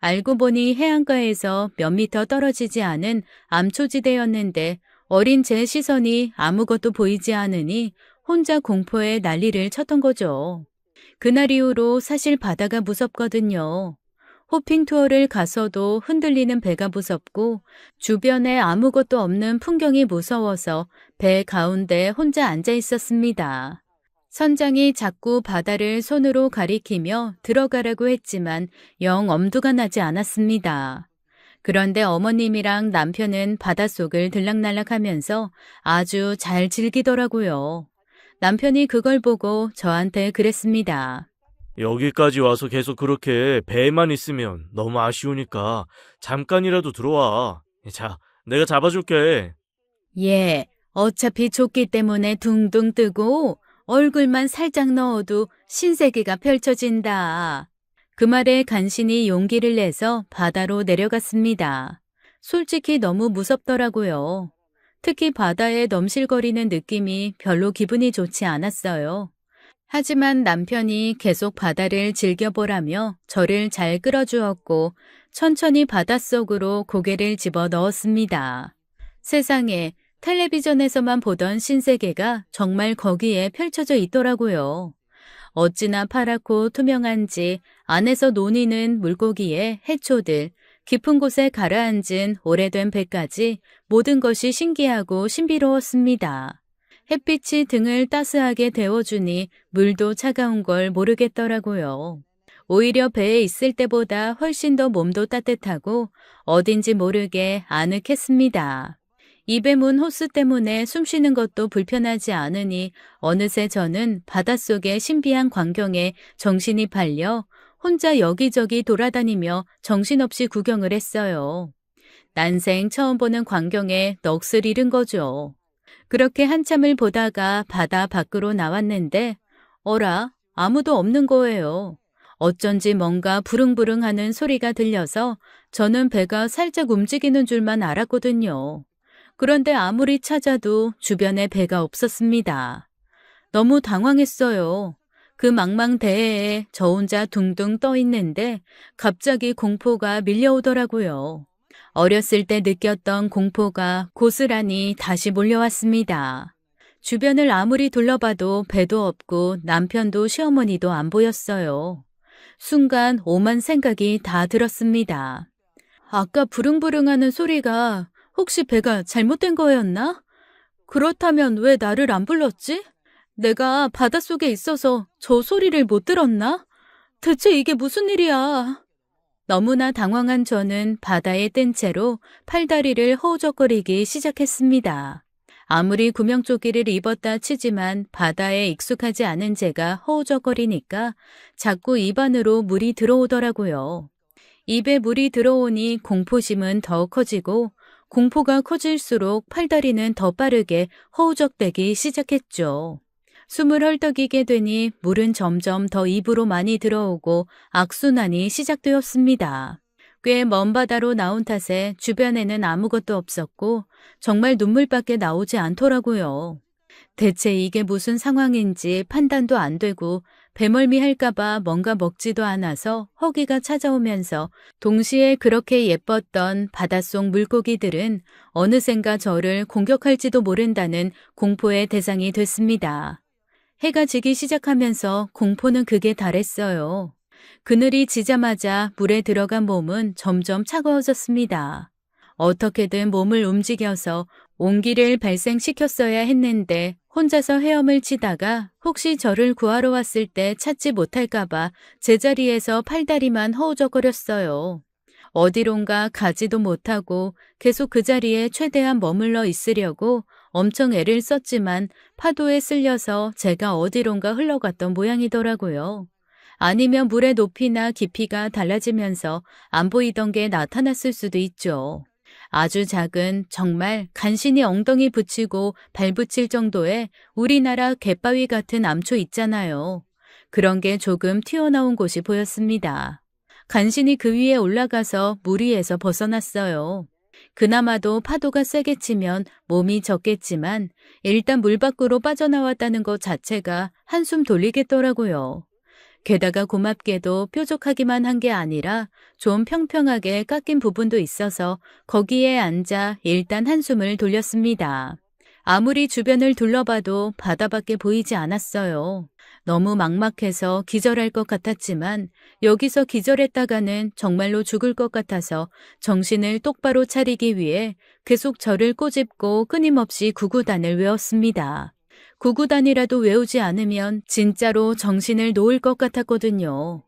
알고 보니 해안가에서 몇 미터 떨어지지 않은 암초지대였는데 어린 제 시선이 아무것도 보이지 않으니 혼자 공포에 난리를 쳤던 거죠. 그날 이후로 사실 바다가 무섭거든요. 호핑 투어를 가서도 흔들리는 배가 무섭고 주변에 아무것도 없는 풍경이 무서워서 배 가운데 혼자 앉아 있었습니다. 선장이 자꾸 바다를 손으로 가리키며 들어가라고 했지만 영 엄두가 나지 않았습니다. 그런데 어머님이랑 남편은 바닷속을 들락날락하면서 아주 잘 즐기더라고요. 남편이 그걸 보고 저한테 그랬습니다. 여기까지 와서 계속 그렇게 배에만 있으면 너무 아쉬우니까 잠깐이라도 들어와. 자, 내가 잡아줄게. 예, 어차피 조끼 때문에 둥둥 뜨고 얼굴만 살짝 넣어도 신세계가 펼쳐진다. 그 말에 간신히 용기를 내서 바다로 내려갔습니다. 솔직히 너무 무섭더라고요. 특히 바다에 넘실거리는 느낌이 별로 기분이 좋지 않았어요. 하지만 남편이 계속 바다를 즐겨보라며 저를 잘 끌어주었고 천천히 바닷속으로 고개를 집어 넣었습니다. 세상에 텔레비전에서만 보던 신세계가 정말 거기에 펼쳐져 있더라고요. 어찌나 파랗고 투명한지 안에서 논이는 물고기에 해초들, 깊은 곳에 가라앉은 오래된 배까지 모든 것이 신기하고 신비로웠습니다. 햇빛이 등을 따스하게 데워주니 물도 차가운 걸 모르겠더라고요. 오히려 배에 있을 때보다 훨씬 더 몸도 따뜻하고 어딘지 모르게 아늑했습니다. 입에 문 호스 때문에 숨 쉬는 것도 불편하지 않으니 어느새 저는 바닷속의 신비한 광경에 정신이 팔려 혼자 여기저기 돌아다니며 정신없이 구경을 했어요. 난생 처음 보는 광경에 넋을 잃은 거죠. 그렇게 한참을 보다가 바다 밖으로 나왔는데 어라, 아무도 없는 거예요. 어쩐지 뭔가 부릉부릉 하는 소리가 들려서 저는 배가 살짝 움직이는 줄만 알았거든요. 그런데 아무리 찾아도 주변에 배가 없었습니다. 너무 당황했어요. 그 망망대해에 저 혼자 둥둥 떠 있는데 갑자기 공포가 밀려오더라고요. 어렸을 때 느꼈던 공포가 고스란히 다시 몰려왔습니다. 주변을 아무리 둘러봐도 배도 없고 남편도 시어머니도 안 보였어요. 순간 오만 생각이 다 들었습니다. 아까 부릉부릉하는 소리가 혹시 배가 잘못된 거였나? 그렇다면 왜 나를 안 불렀지? 내가 바닷속에 있어서 저 소리를 못 들었나? 대체 이게 무슨 일이야? 너무나 당황한 저는 바다에 뜬 채로 팔다리를 허우적거리기 시작했습니다. 아무리 구명조끼를 입었다 치지만 바다에 익숙하지 않은 제가 허우적거리니까 자꾸 입 안으로 물이 들어오더라고요. 입에 물이 들어오니 공포심은 더 커지고 공포가 커질수록 팔다리는 더 빠르게 허우적대기 시작했죠. 숨을 헐떡이게 되니 물은 점점 더 입으로 많이 들어오고 악순환이 시작되었습니다. 꽤 먼 바다로 나온 탓에 주변에는 아무것도 없었고 정말 눈물밖에 나오지 않더라고요. 대체 이게 무슨 상황인지 판단도 안 되고 배멀미할까봐 뭔가 먹지도 않아서 허기가 찾아오면서 동시에 그렇게 예뻤던 바닷속 물고기들은 어느샌가 저를 공격할지도 모른다는 공포의 대상이 됐습니다. 해가 지기 시작하면서 공포는 극에 달했어요. 그늘이 지자마자 물에 들어간 몸은 점점 차가워졌습니다. 어떻게든 몸을 움직여서 온기를 발생시켰어야 했는데 혼자서 헤엄을 치다가 혹시 저를 구하러 왔을 때 찾지 못할까봐 제자리에서 팔다리만 허우적거렸어요. 어디론가 가지도 못하고 계속 그 자리에 최대한 머물러 있으려고 엄청 애를 썼지만 파도에 쓸려서 제가 어디론가 흘러갔던 모양이더라고요. 아니면 물의 높이나 깊이가 달라지면서 안 보이던 게 나타났을 수도 있죠. 아주 작은 정말 간신히 엉덩이 붙이고 발 붙일 정도의 우리나라 갯바위 같은 암초 있잖아요. 그런 게 조금 튀어나온 곳이 보였습니다. 간신히 그 위에 올라가서 물 위에서 벗어났어요. 그나마도 파도가 세게 치면 몸이 젖겠지만 일단 물 밖으로 빠져나왔다는 것 자체가 한숨 돌리겠더라고요. 게다가 고맙게도 뾰족하기만 한 게 아니라 좀 평평하게 깎인 부분도 있어서 거기에 앉아 일단 한숨을 돌렸습니다. 아무리 주변을 둘러봐도 바다밖에 보이지 않았어요. 너무 막막해서 기절할 것 같았지만 여기서 기절했다가는 정말로 죽을 것 같아서 정신을 똑바로 차리기 위해 계속 저를 꼬집고 끊임없이 구구단을 외웠습니다. 구구단이라도 외우지 않으면 진짜로 정신을 놓을 것 같았거든요.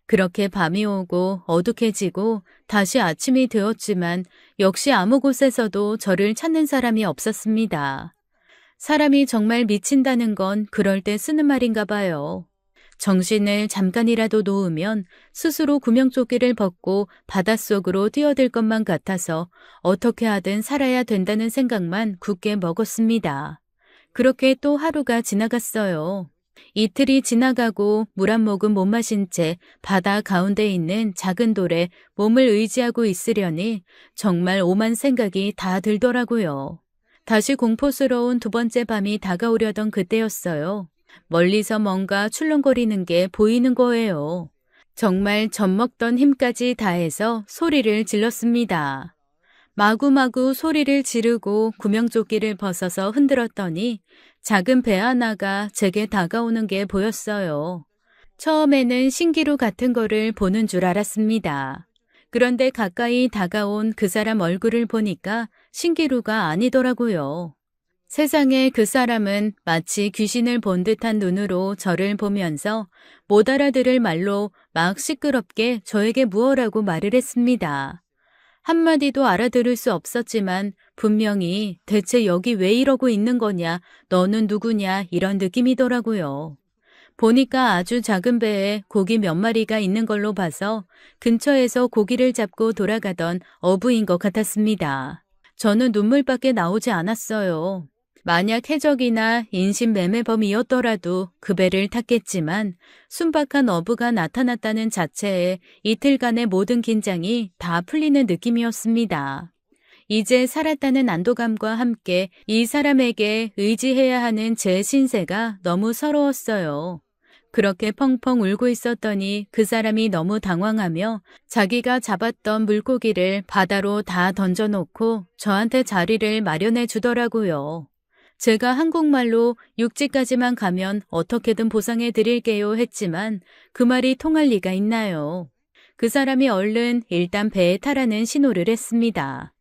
그렇게 밤이 오고 어둑해지고 다시 아침이 되었지만 역시 아무 곳에서도 저를 찾는 사람이 없었습니다. 사람이 정말 미친다는 건 그럴 때 쓰는 말인가 봐요. 정신을 잠깐이라도 놓으면 스스로 구명조끼를 벗고 바닷속으로 뛰어들 것만 같아서 어떻게 하든 살아야 된다는 생각만 굳게 먹었습니다. 그렇게 또 하루가 지나갔어요. 이틀이 지나가고 물 한 모금 못 마신 채 바다 가운데 있는 작은 돌에 몸을 의지하고 있으려니 정말 오만 생각이 다 들더라고요. 다시 공포스러운 두 번째 밤이 다가오려던 그때였어요. 멀리서 뭔가 출렁거리는 게 보이는 거예요. 정말 젖먹던 힘까지 다해서 소리를 질렀습니다. 마구마구 소리를 지르고 구명조끼를 벗어서 흔들었더니 작은 배 하나가 제게 다가오는 게 보였어요. 처음에는 신기루 같은 거를 보는 줄 알았습니다. 그런데 가까이 다가온 그 사람 얼굴을 보니까 신기루가 아니더라고요. 세상에 그 사람은 마치 귀신을 본 듯한 눈으로 저를 보면서 못 알아들을 말로 막 시끄럽게 저에게 무엇라고 말을 했습니다. 한마디도 알아들을 수 없었지만 분명히 대체 여기 왜 이러고 있는 거냐, 너는 누구냐 이런 느낌이더라고요. 보니까 아주 작은 배에 고기 몇 마리가 있는 걸로 봐서 근처에서 고기를 잡고 돌아가던 어부인 것 같았습니다. 저는 눈물밖에 나오지 않았어요. 만약 해적이나 인신매매범이었더라도 그 배를 탔겠지만 순박한 어부가 나타났다는 자체에 이틀간의 모든 긴장이 다 풀리는 느낌이었습니다. 이제 살았다는 안도감과 함께 이 사람에게 의지해야 하는 제 신세가 너무 서러웠어요. 그렇게 펑펑 울고 있었더니 그 사람이 너무 당황하며 자기가 잡았던 물고기를 바다로 다 던져놓고 저한테 자리를 마련해 주더라고요. 제가 한국말로 육지까지만 가면 어떻게든 보상해 드릴게요 했지만 그 말이 통할 리가 있나요? 그 사람이 얼른 일단 배에 타라는 신호를 했습니다.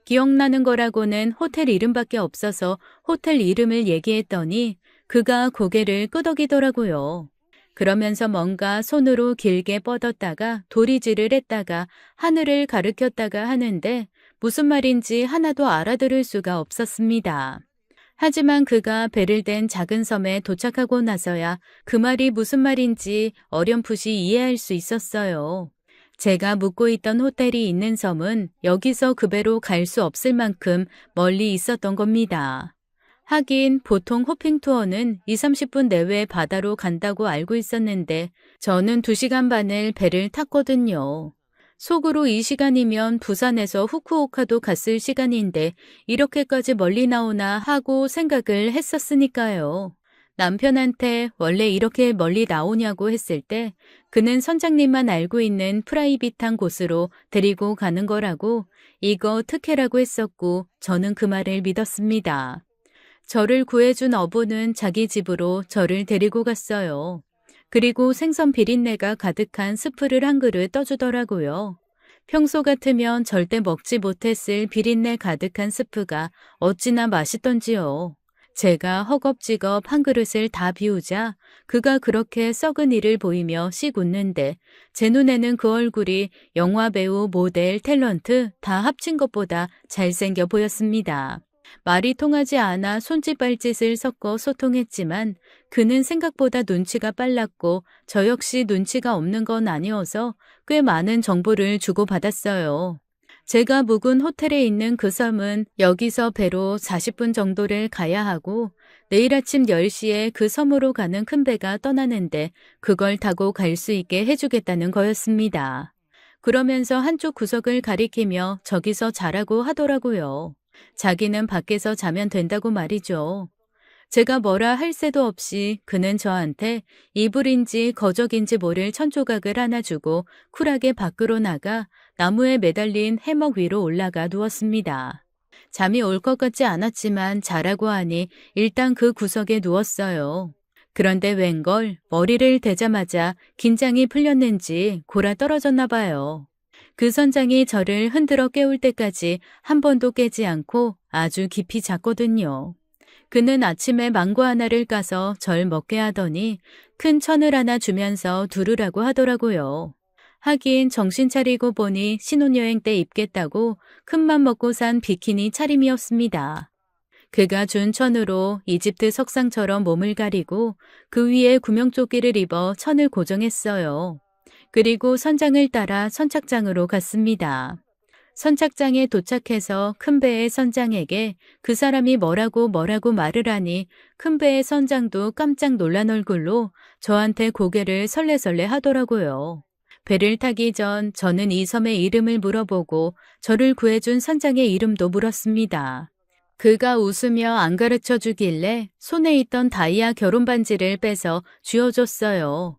기억나는 거라고는 호텔 이름밖에 없어서 호텔 이름을 얘기했더니 그가 고개를 끄덕이더라고요. 그러면서 뭔가 손으로 길게 뻗었다가 도리질을 했다가 하늘을 가리켰다가 하는데 무슨 말인지 하나도 알아들을 수가 없었습니다. 하지만 그가 배를 댄 작은 섬에 도착하고 나서야 그 말이 무슨 말인지 어렴풋이 이해할 수 있었어요. 제가 묵고 있던 호텔이 있는 섬은 여기서 그 배로 갈 수 없을 만큼 멀리 있었던 겁니다. 하긴 보통 호핑 투어는 20-30분 내외 바다로 간다고 알고 있었는데 저는 2시간 반을 배를 탔거든요. 속으로 이 시간이면 부산에서 후쿠오카도 갔을 시간인데 이렇게까지 멀리 나오나 하고 생각을 했었으니까요. 남편한테 원래 이렇게 멀리 나오냐고 했을 때 그는 선장님만 알고 있는 프라이빗한 곳으로 데리고 가는 거라고 이거 특혜라고 했었고 저는 그 말을 믿었습니다. 저를 구해준 어부는 자기 집으로 저를 데리고 갔어요. 그리고 생선 비린내가 가득한 스프를 한 그릇 떠주더라고요. 평소 같으면 절대 먹지 못했을 비린내 가득한 스프가 어찌나 맛있던지요. 제가 허겁지겁 한 그릇을 다 비우자 그가 그렇게 썩은 이를 보이며 씩 웃는데 제 눈에는 그 얼굴이 영화배우, 모델, 탤런트 다 합친 것보다 잘생겨 보였습니다. 말이 통하지 않아 손짓발짓을 섞어 소통했지만 그는 생각보다 눈치가 빨랐고 저 역시 눈치가 없는 건 아니어서 꽤 많은 정보를 주고받았어요. 제가 묵은 호텔에 있는 그 섬은 여기서 배로 40분 정도를 가야 하고 내일 아침 10시에 그 섬으로 가는 큰 배가 떠나는데 그걸 타고 갈 수 있게 해주겠다는 거였습니다. 그러면서 한쪽 구석을 가리키며 저기서 자라고 하더라고요. 자기는 밖에서 자면 된다고 말이죠. 제가 뭐라 할 새도 없이 그는 저한테 이불인지 거적인지 모를 천조각을 하나 주고 쿨하게 밖으로 나가 나무에 매달린 해먹 위로 올라가 누웠습니다. 잠이 올 것 같지 않았지만 자라고 하니 일단 그 구석에 누웠어요. 그런데 웬걸 머리를 대자마자 긴장이 풀렸는지 골아 떨어졌나 봐요. 그 선장이 저를 흔들어 깨울 때까지 한 번도 깨지 않고 아주 깊이 잤거든요. 그는 아침에 망고 하나를 까서 절 먹게 하더니 큰 천을 하나 주면서 두르라고 하더라고요. 하긴 정신 차리고 보니 신혼여행 때 입겠다고 큰맘 먹고 산 비키니 차림이었습니다. 그가 준 천으로 이집트 석상처럼 몸을 가리고 그 위에 구명조끼를 입어 천을 고정했어요. 그리고 선장을 따라 선착장으로 갔습니다. 선착장에 도착해서 큰 배의 선장에게 그 사람이 뭐라고 말을 하니 큰 배의 선장도 깜짝 놀란 얼굴로 저한테 고개를 설레설레 하더라고요. 배를 타기 전 저는 이 섬의 이름을 물어보고 저를 구해준 선장의 이름도 물었습니다. 그가 웃으며 안 가르쳐 주길래 손에 있던 다이아 결혼 반지를 빼서 쥐어줬어요.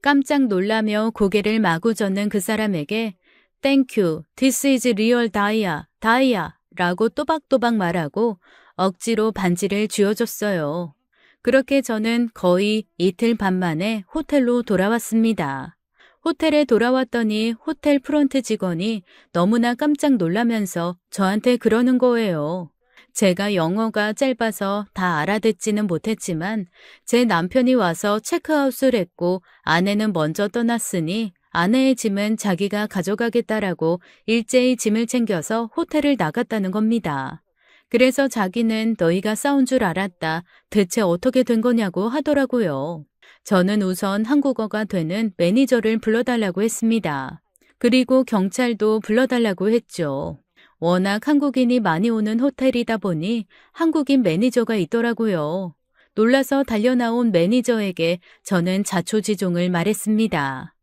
깜짝 놀라며 고개를 마구 젓는 그 사람에게 Thank you, this is real 다이아 라고 또박또박 말하고 억지로 반지를 쥐어줬어요. 그렇게 저는 거의 이틀 반 만에 호텔로 돌아왔습니다. 호텔에 돌아왔더니 호텔 프론트 직원이 너무나 깜짝 놀라면서 저한테 그러는 거예요. 제가 영어가 짧아서 다 알아듣지는 못했지만 제 남편이 와서 체크아웃을 했고 아내는 먼저 떠났으니 아내의 짐은 자기가 가져가겠다라고 일제히 짐을 챙겨서 호텔을 나갔다는 겁니다. 그래서 자기는 너희가 싸운 줄 알았다. 대체 어떻게 된 거냐고 하더라고요. 저는 우선 한국어가 되는 매니저를 불러달라고 했습니다. 그리고 경찰도 불러달라고 했죠. 워낙 한국인이 많이 오는 호텔이다 보니 한국인 매니저가 있더라고요. 놀라서 달려나온 매니저에게 저는 자초지종을 말했습니다.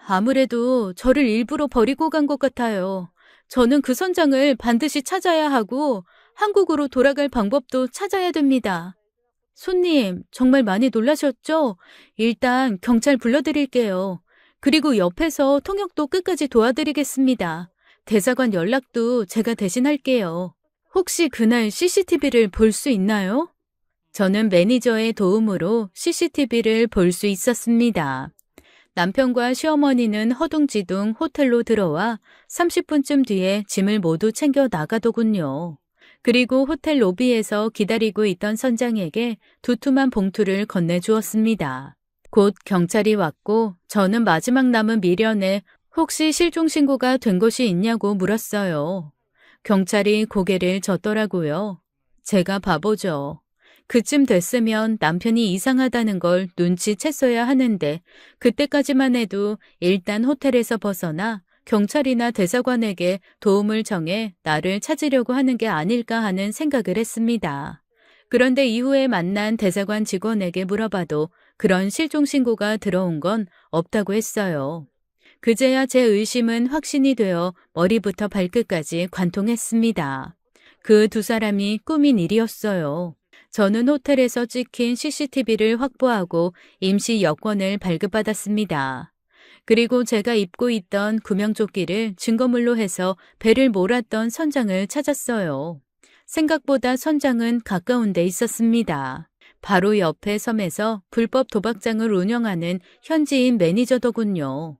아무래도 저를 일부러 버리고 간 것 같아요. 저는 그 선장을 반드시 찾아야 하고 한국으로 돌아갈 방법도 찾아야 됩니다. 손님, 정말 많이 놀라셨죠? 일단 경찰 불러드릴게요. 그리고 옆에서 통역도 끝까지 도와드리겠습니다. 대사관 연락도 제가 대신할게요. 혹시 그날 CCTV를 볼 수 있나요? 저는 매니저의 도움으로 CCTV를 볼 수 있었습니다. 남편과 시어머니는 허둥지둥 호텔로 들어와 30분쯤 뒤에 짐을 모두 챙겨 나가더군요. 그리고 호텔 로비에서 기다리고 있던 선장에게 두툼한 봉투를 건네주었습니다. 곧 경찰이 왔고 저는 마지막 남은 미련에 혹시 실종신고가 된 것이 있냐고 물었어요. 경찰이 고개를 젓더라고요. 제가 바보죠. 그쯤 됐으면 남편이 이상하다는 걸 눈치챘어야 하는데 그때까지만 해도 일단 호텔에서 벗어나 경찰이나 대사관에게 도움을 청해 나를 찾으려고 하는 게 아닐까 하는 생각을 했습니다. 그런데 이후에 만난 대사관 직원에게 물어봐도 그런 실종 신고가 들어온 건 없다고 했어요. 그제야 제 의심은 확신이 되어 머리부터 발끝까지 관통했습니다. 그 두 사람이 꾸민 일이었어요. 저는 호텔에서 찍힌 CCTV를 확보하고 임시 여권을 발급받았습니다. 그리고 제가 입고 있던 구명조끼를 증거물로 해서 배를 몰았던 선장을 찾았어요. 생각보다 선장은 가까운 데 있었습니다. 바로 옆에 섬에서 불법 도박장을 운영하는 현지인 매니저더군요.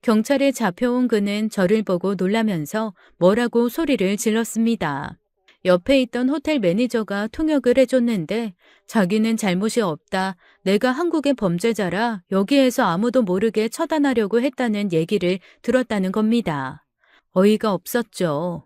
경찰에 잡혀온 그는 저를 보고 놀라면서 뭐라고 소리를 질렀습니다. 옆에 있던 호텔 매니저가 통역을 해줬는데 자기는 잘못이 없다. 내가 한국의 범죄자라 여기에서 아무도 모르게 처단하려고 했다는 얘기를 들었다는 겁니다. 어이가 없었죠.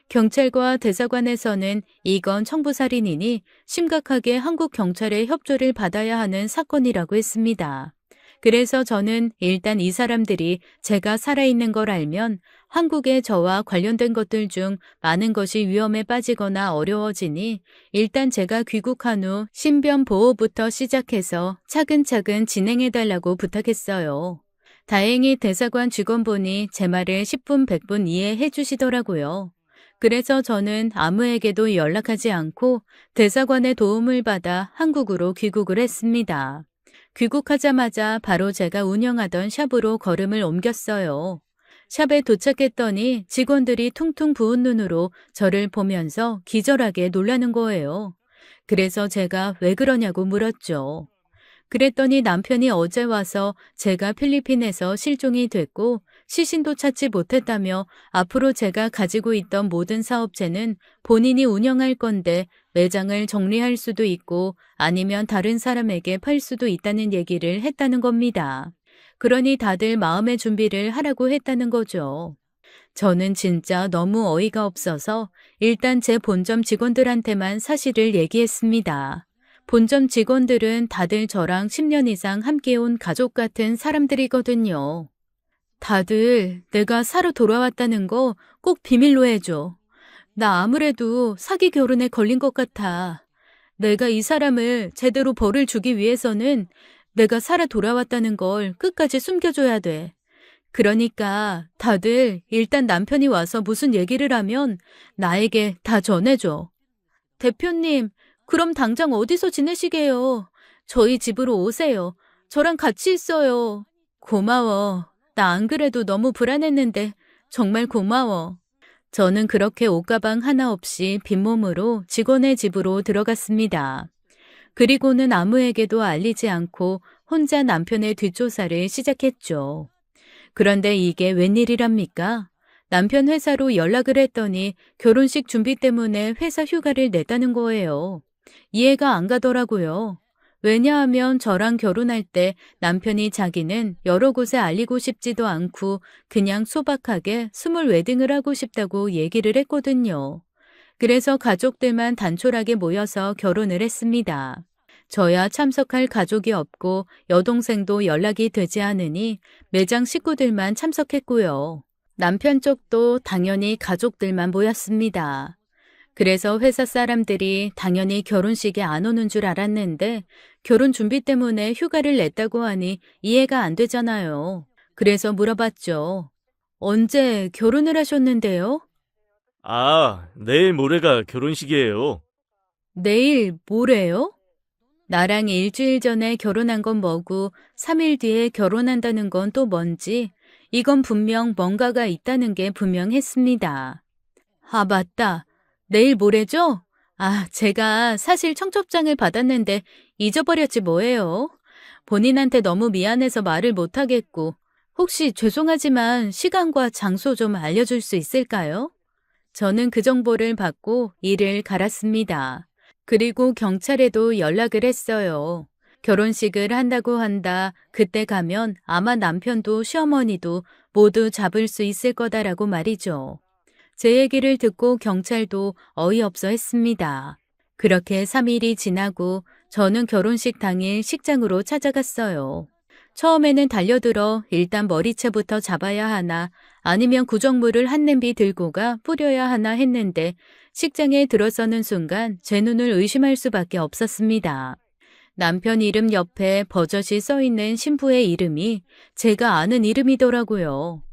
경찰과 대사관에서는 이건 청부살인이니 심각하게 한국 경찰의 협조를 받아야 하는 사건이라고 했습니다. 그래서 저는 일단 이 사람들이 제가 살아있는 걸 알면 한국에 저와 관련된 것들 중 많은 것이 위험에 빠지거나 어려워지니 일단 제가 귀국한 후 신변 보호부터 시작해서 차근차근 진행해달라고 부탁했어요. 다행히 대사관 직원분이 제 말을 10분 100분 이해해 주시더라고요. 그래서 저는 아무에게도 연락하지 않고 대사관의 도움을 받아 한국으로 귀국을 했습니다. 귀국하자마자 바로 제가 운영하던 샵으로 걸음을 옮겼어요. 샵에 도착했더니 직원들이 퉁퉁 부은 눈으로 저를 보면서 기절하게 놀라는 거예요. 그래서 제가 왜 그러냐고 물었죠. 그랬더니 남편이 어제 와서 제가 필리핀에서 실종이 됐고 시신도 찾지 못했다며 앞으로 제가 가지고 있던 모든 사업체는 본인이 운영할 건데 매장을 정리할 수도 있고 아니면 다른 사람에게 팔 수도 있다는 얘기를 했다는 겁니다. 그러니 다들 마음의 준비를 하라고 했다는 거죠. 저는 진짜 너무 어이가 없어서 일단 제 본점 직원들한테만 사실을 얘기했습니다. 본점 직원들은 다들 저랑 10년 이상 함께 온 가족 같은 사람들이거든요. 다들 내가 사러 돌아왔다는 거 꼭 비밀로 해줘. 나 아무래도 사기 결혼에 걸린 것 같아. 내가 이 사람을 제대로 벌을 주기 위해서는 내가 살아 돌아왔다는 걸 끝까지 숨겨줘야 돼. 그러니까 다들 일단 남편이 와서 무슨 얘기를 하면 나에게 다 전해줘. 대표님, 그럼 당장 어디서 지내시게요? 저희 집으로 오세요. 저랑 같이 있어요. 고마워. 나 안 그래도 너무 불안했는데 정말 고마워. 저는 그렇게 옷가방 하나 없이 빈몸으로 직원의 집으로 들어갔습니다. 그리고는 아무에게도 알리지 않고 혼자 남편의 뒷조사를 시작했죠. 그런데 이게 웬일이랍니까? 남편 회사로 연락을 했더니 결혼식 준비 때문에 회사 휴가를 냈다는 거예요. 이해가 안 가더라고요. 왜냐하면 저랑 결혼할 때 남편이 자기는 여러 곳에 알리고 싶지도 않고 그냥 소박하게 스몰 웨딩을 하고 싶다고 얘기를 했거든요. 그래서 가족들만 단촐하게 모여서 결혼을 했습니다. 저야 참석할 가족이 없고 여동생도 연락이 되지 않으니 매장 식구들만 참석했고요. 남편 쪽도 당연히 가족들만 모였습니다. 그래서 회사 사람들이 당연히 결혼식에 안 오는 줄 알았는데 결혼 준비 때문에 휴가를 냈다고 하니 이해가 안 되잖아요. 그래서 물어봤죠. 언제 결혼을 하셨는데요? 아, 내일 모레가 결혼식이에요. 내일 모레요? 나랑 일주일 전에 결혼한 건 뭐고 3일 뒤에 결혼한다는 건 또 뭔지 이건 분명 뭔가가 있다는 게 분명했습니다. 아, 맞다. 내일 모레죠? 아, 제가 사실 청첩장을 받았는데 잊어버렸지 뭐예요. 본인한테 너무 미안해서 말을 못하겠고 혹시 죄송하지만 시간과 장소 좀 알려줄 수 있을까요? 저는 그 정보를 받고 이를 갈았습니다. 그리고 경찰에도 연락을 했어요. 결혼식을 한다고 한다. 그때 가면 아마 남편도 시어머니도 모두 잡을 수 있을 거다라고 말이죠. 제 얘기를 듣고 경찰도 어이없어 했습니다. 그렇게 3일이 지나고 저는 결혼식 당일 식장으로 찾아갔어요. 처음에는 달려들어 일단 머리채부터 잡아야 하나 아니면 구정물을 한 냄비 들고 가 뿌려야 하나 했는데 식장에 들어서는 순간 제 눈을 의심할 수밖에 없었습니다. 남편 이름 옆에 버젓이 써있는 신부의 이름이 제가 아는 이름이더라고요.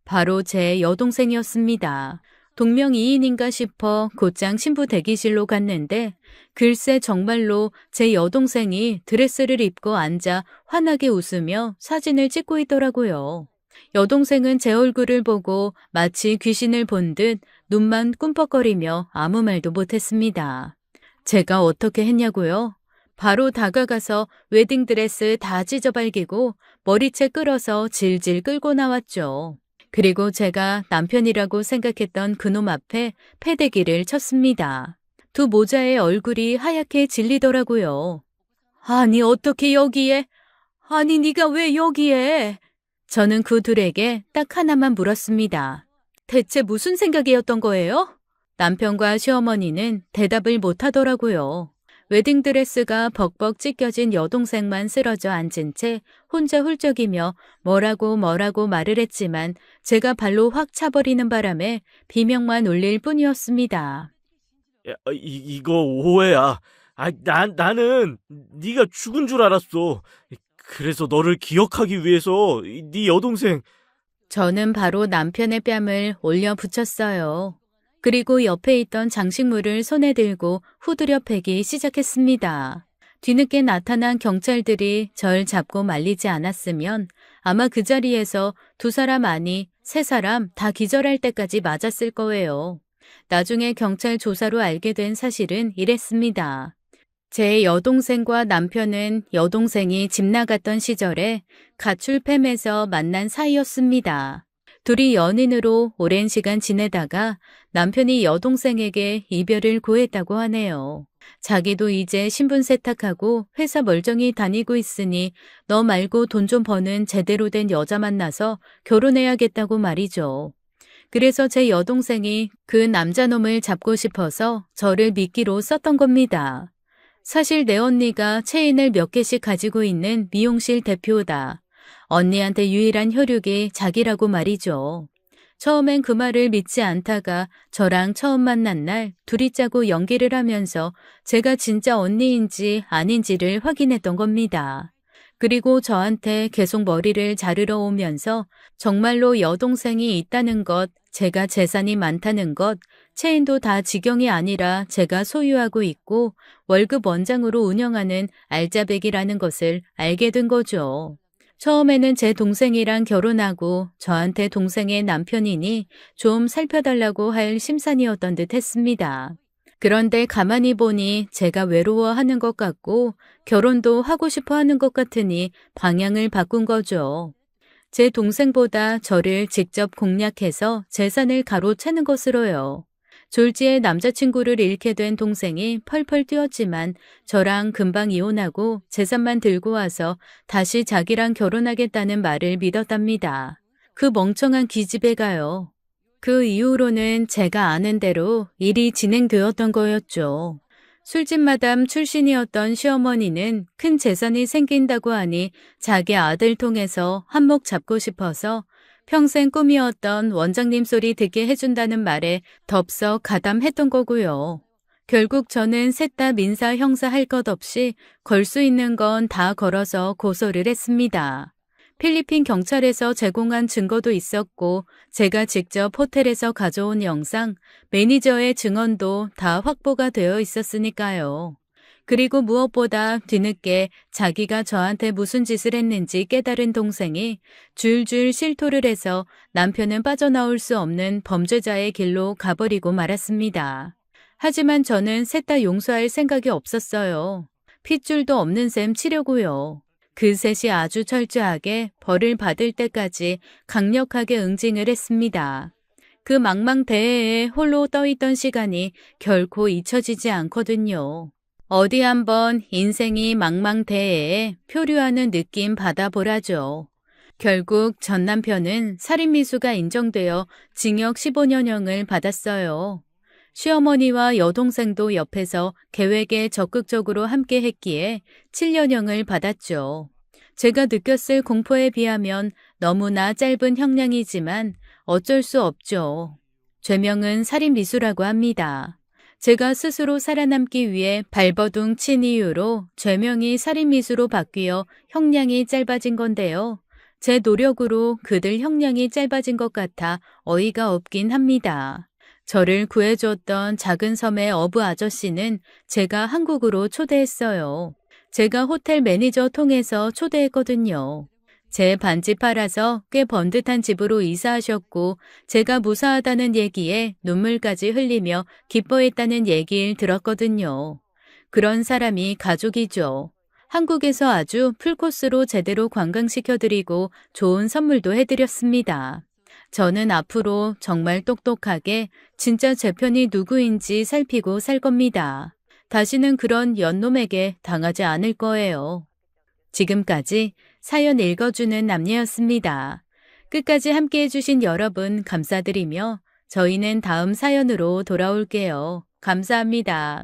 바로 제 여동생이었습니다. 동명이인인가 싶어 곧장 신부 대기실로 갔는데 글쎄 정말로 제 여동생이 드레스를 입고 앉아 환하게 웃으며 사진을 찍고 있더라고요. 여동생은 제 얼굴을 보고 마치 귀신을 본 듯 눈만 꿈뻑거리며 아무 말도 못했습니다. 제가 어떻게 했냐고요? 바로 다가가서 웨딩드레스 다 찢어발기고 머리채 끌어서 질질 끌고 나왔죠. 그리고 제가 남편이라고 생각했던 그놈 앞에 패대기를 쳤습니다. 두 모자의 얼굴이 하얗게 질리더라고요. 아니 어떻게 여기에? 아니 네가 왜 여기에? 저는 그 둘에게 딱 하나만 물었습니다. 대체 무슨 생각이었던 거예요? 남편과 시어머니는 대답을 못하더라고요. 웨딩드레스가 벅벅 찢겨진 여동생만 쓰러져 앉은 채 혼자 훌쩍이며 뭐라고 말을 했지만 제가 발로 확 차버리는 바람에 비명만 울릴 뿐이었습니다. 야, 이거 오해야. 나는 네가 죽은 줄 알았어. 그래서 너를 기억하기 위해서 네 여동생. 저는 바로 남편의 뺨을 올려 붙였어요. 그리고 옆에 있던 장식물을 손에 들고 후드려 패기 시작했습니다. 뒤늦게 나타난 경찰들이 절 잡고 말리지 않았으면 아마 그 자리에서 두 사람 아니 세 사람 다 기절할 때까지 맞았을 거예요. 나중에 경찰 조사로 알게 된 사실은 이랬습니다. 제 여동생과 남편은 여동생이 집 나갔던 시절에 가출팸에서 만난 사이였습니다. 둘이 연인으로 오랜 시간 지내다가 남편이 여동생에게 이별을 고했다고 하네요. 자기도 이제 신분 세탁하고 회사 멀쩡히 다니고 있으니 너 말고 돈 좀 버는 제대로 된 여자 만나서 결혼해야겠다고 말이죠. 그래서 제 여동생이 그 남자놈을 잡고 싶어서 저를 미끼로 썼던 겁니다. 사실 내 언니가 체인을 몇 개씩 가지고 있는 미용실 대표다. 언니한테 유일한 혈육이 자기라고 말이죠. 처음엔 그 말을 믿지 않다가 저랑 처음 만난 날 둘이 짜고 연기를 하면서 제가 진짜 언니인지 아닌지를 확인했던 겁니다. 그리고 저한테 계속 머리를 자르러 오면서 정말로 여동생이 있다는 것, 제가 재산이 많다는 것, 체인도 다 직영이 아니라 제가 소유하고 있고 월급 원장으로 운영하는 알짜배기라는 것을 알게 된 거죠. 처음에는 제 동생이랑 결혼하고 저한테 동생의 남편이니 좀 살펴달라고 할 심산이었던 듯 했습니다. 그런데 가만히 보니 제가 외로워하는 것 같고 결혼도 하고 싶어 하는 것 같으니 방향을 바꾼 거죠. 제 동생보다 저를 직접 공략해서 재산을 가로채는 것으로요. 졸지에 남자친구를 잃게 된 동생이 펄펄 뛰었지만 저랑 금방 이혼하고 재산만 들고 와서 다시 자기랑 결혼하겠다는 말을 믿었답니다. 그 멍청한 기집애가요. 그 이후로는 제가 아는 대로 일이 진행되었던 거였죠. 술집 마담 출신이었던 시어머니는 큰 재산이 생긴다고 하니 자기 아들 통해서 한몫 잡고 싶어서 평생 꿈이었던 원장님 소리 듣게 해준다는 말에 덥석 가담했던 거고요. 결국 저는 셋 다 민사 형사 할 것 없이 걸 수 있는 건 다 걸어서 고소를 했습니다. 필리핀 경찰에서 제공한 증거도 있었고 제가 직접 호텔에서 가져온 영상, 매니저의 증언도 다 확보가 되어 있었으니까요. 그리고 무엇보다 뒤늦게 자기가 저한테 무슨 짓을 했는지 깨달은 동생이 줄줄 실토를 해서 남편은 빠져나올 수 없는 범죄자의 길로 가버리고 말았습니다. 하지만 저는 셋 다 용서할 생각이 없었어요. 핏줄도 없는 셈 치려고요. 그 셋이 아주 철저하게 벌을 받을 때까지 강력하게 응징을 했습니다. 그 망망대해에 홀로 떠있던 시간이 결코 잊혀지지 않거든요. 어디 한번 인생이 망망대해에 표류하는 느낌 받아보라죠. 결국 전 남편은 살인미수가 인정되어 징역 15년형을 받았어요. 시어머니와 여동생도 옆에서 계획에 적극적으로 함께 했기에 7년형을 받았죠. 제가 느꼈을 공포에 비하면 너무나 짧은 형량이지만 어쩔 수 없죠. 죄명은 살인미수라고 합니다. 제가 스스로 살아남기 위해 발버둥 친 이유로 죄명이 살인미수로 바뀌어 형량이 짧아진 건데요. 제 노력으로 그들 형량이 짧아진 것 같아 어이가 없긴 합니다. 저를 구해줬던 작은 섬의 어부 아저씨는 제가 한국으로 초대했어요. 제가 호텔 매니저 통해서 초대했거든요. 제 반지 팔아서 꽤 번듯한 집으로 이사하셨고 제가 무사하다는 얘기에 눈물까지 흘리며 기뻐했다는 얘기를 들었거든요. 그런 사람이 가족이죠. 한국에서 아주 풀코스로 제대로 관광시켜드리고 좋은 선물도 해드렸습니다. 저는 앞으로 정말 똑똑하게 진짜 제 편이 누구인지 살피고 살 겁니다. 다시는 그런 연놈에게 당하지 않을 거예요. 지금까지 사연 읽어주는 남녀였습니다. 끝까지 함께 해주신 여러분 감사드리며 저희는 다음 사연으로 돌아올게요. 감사합니다.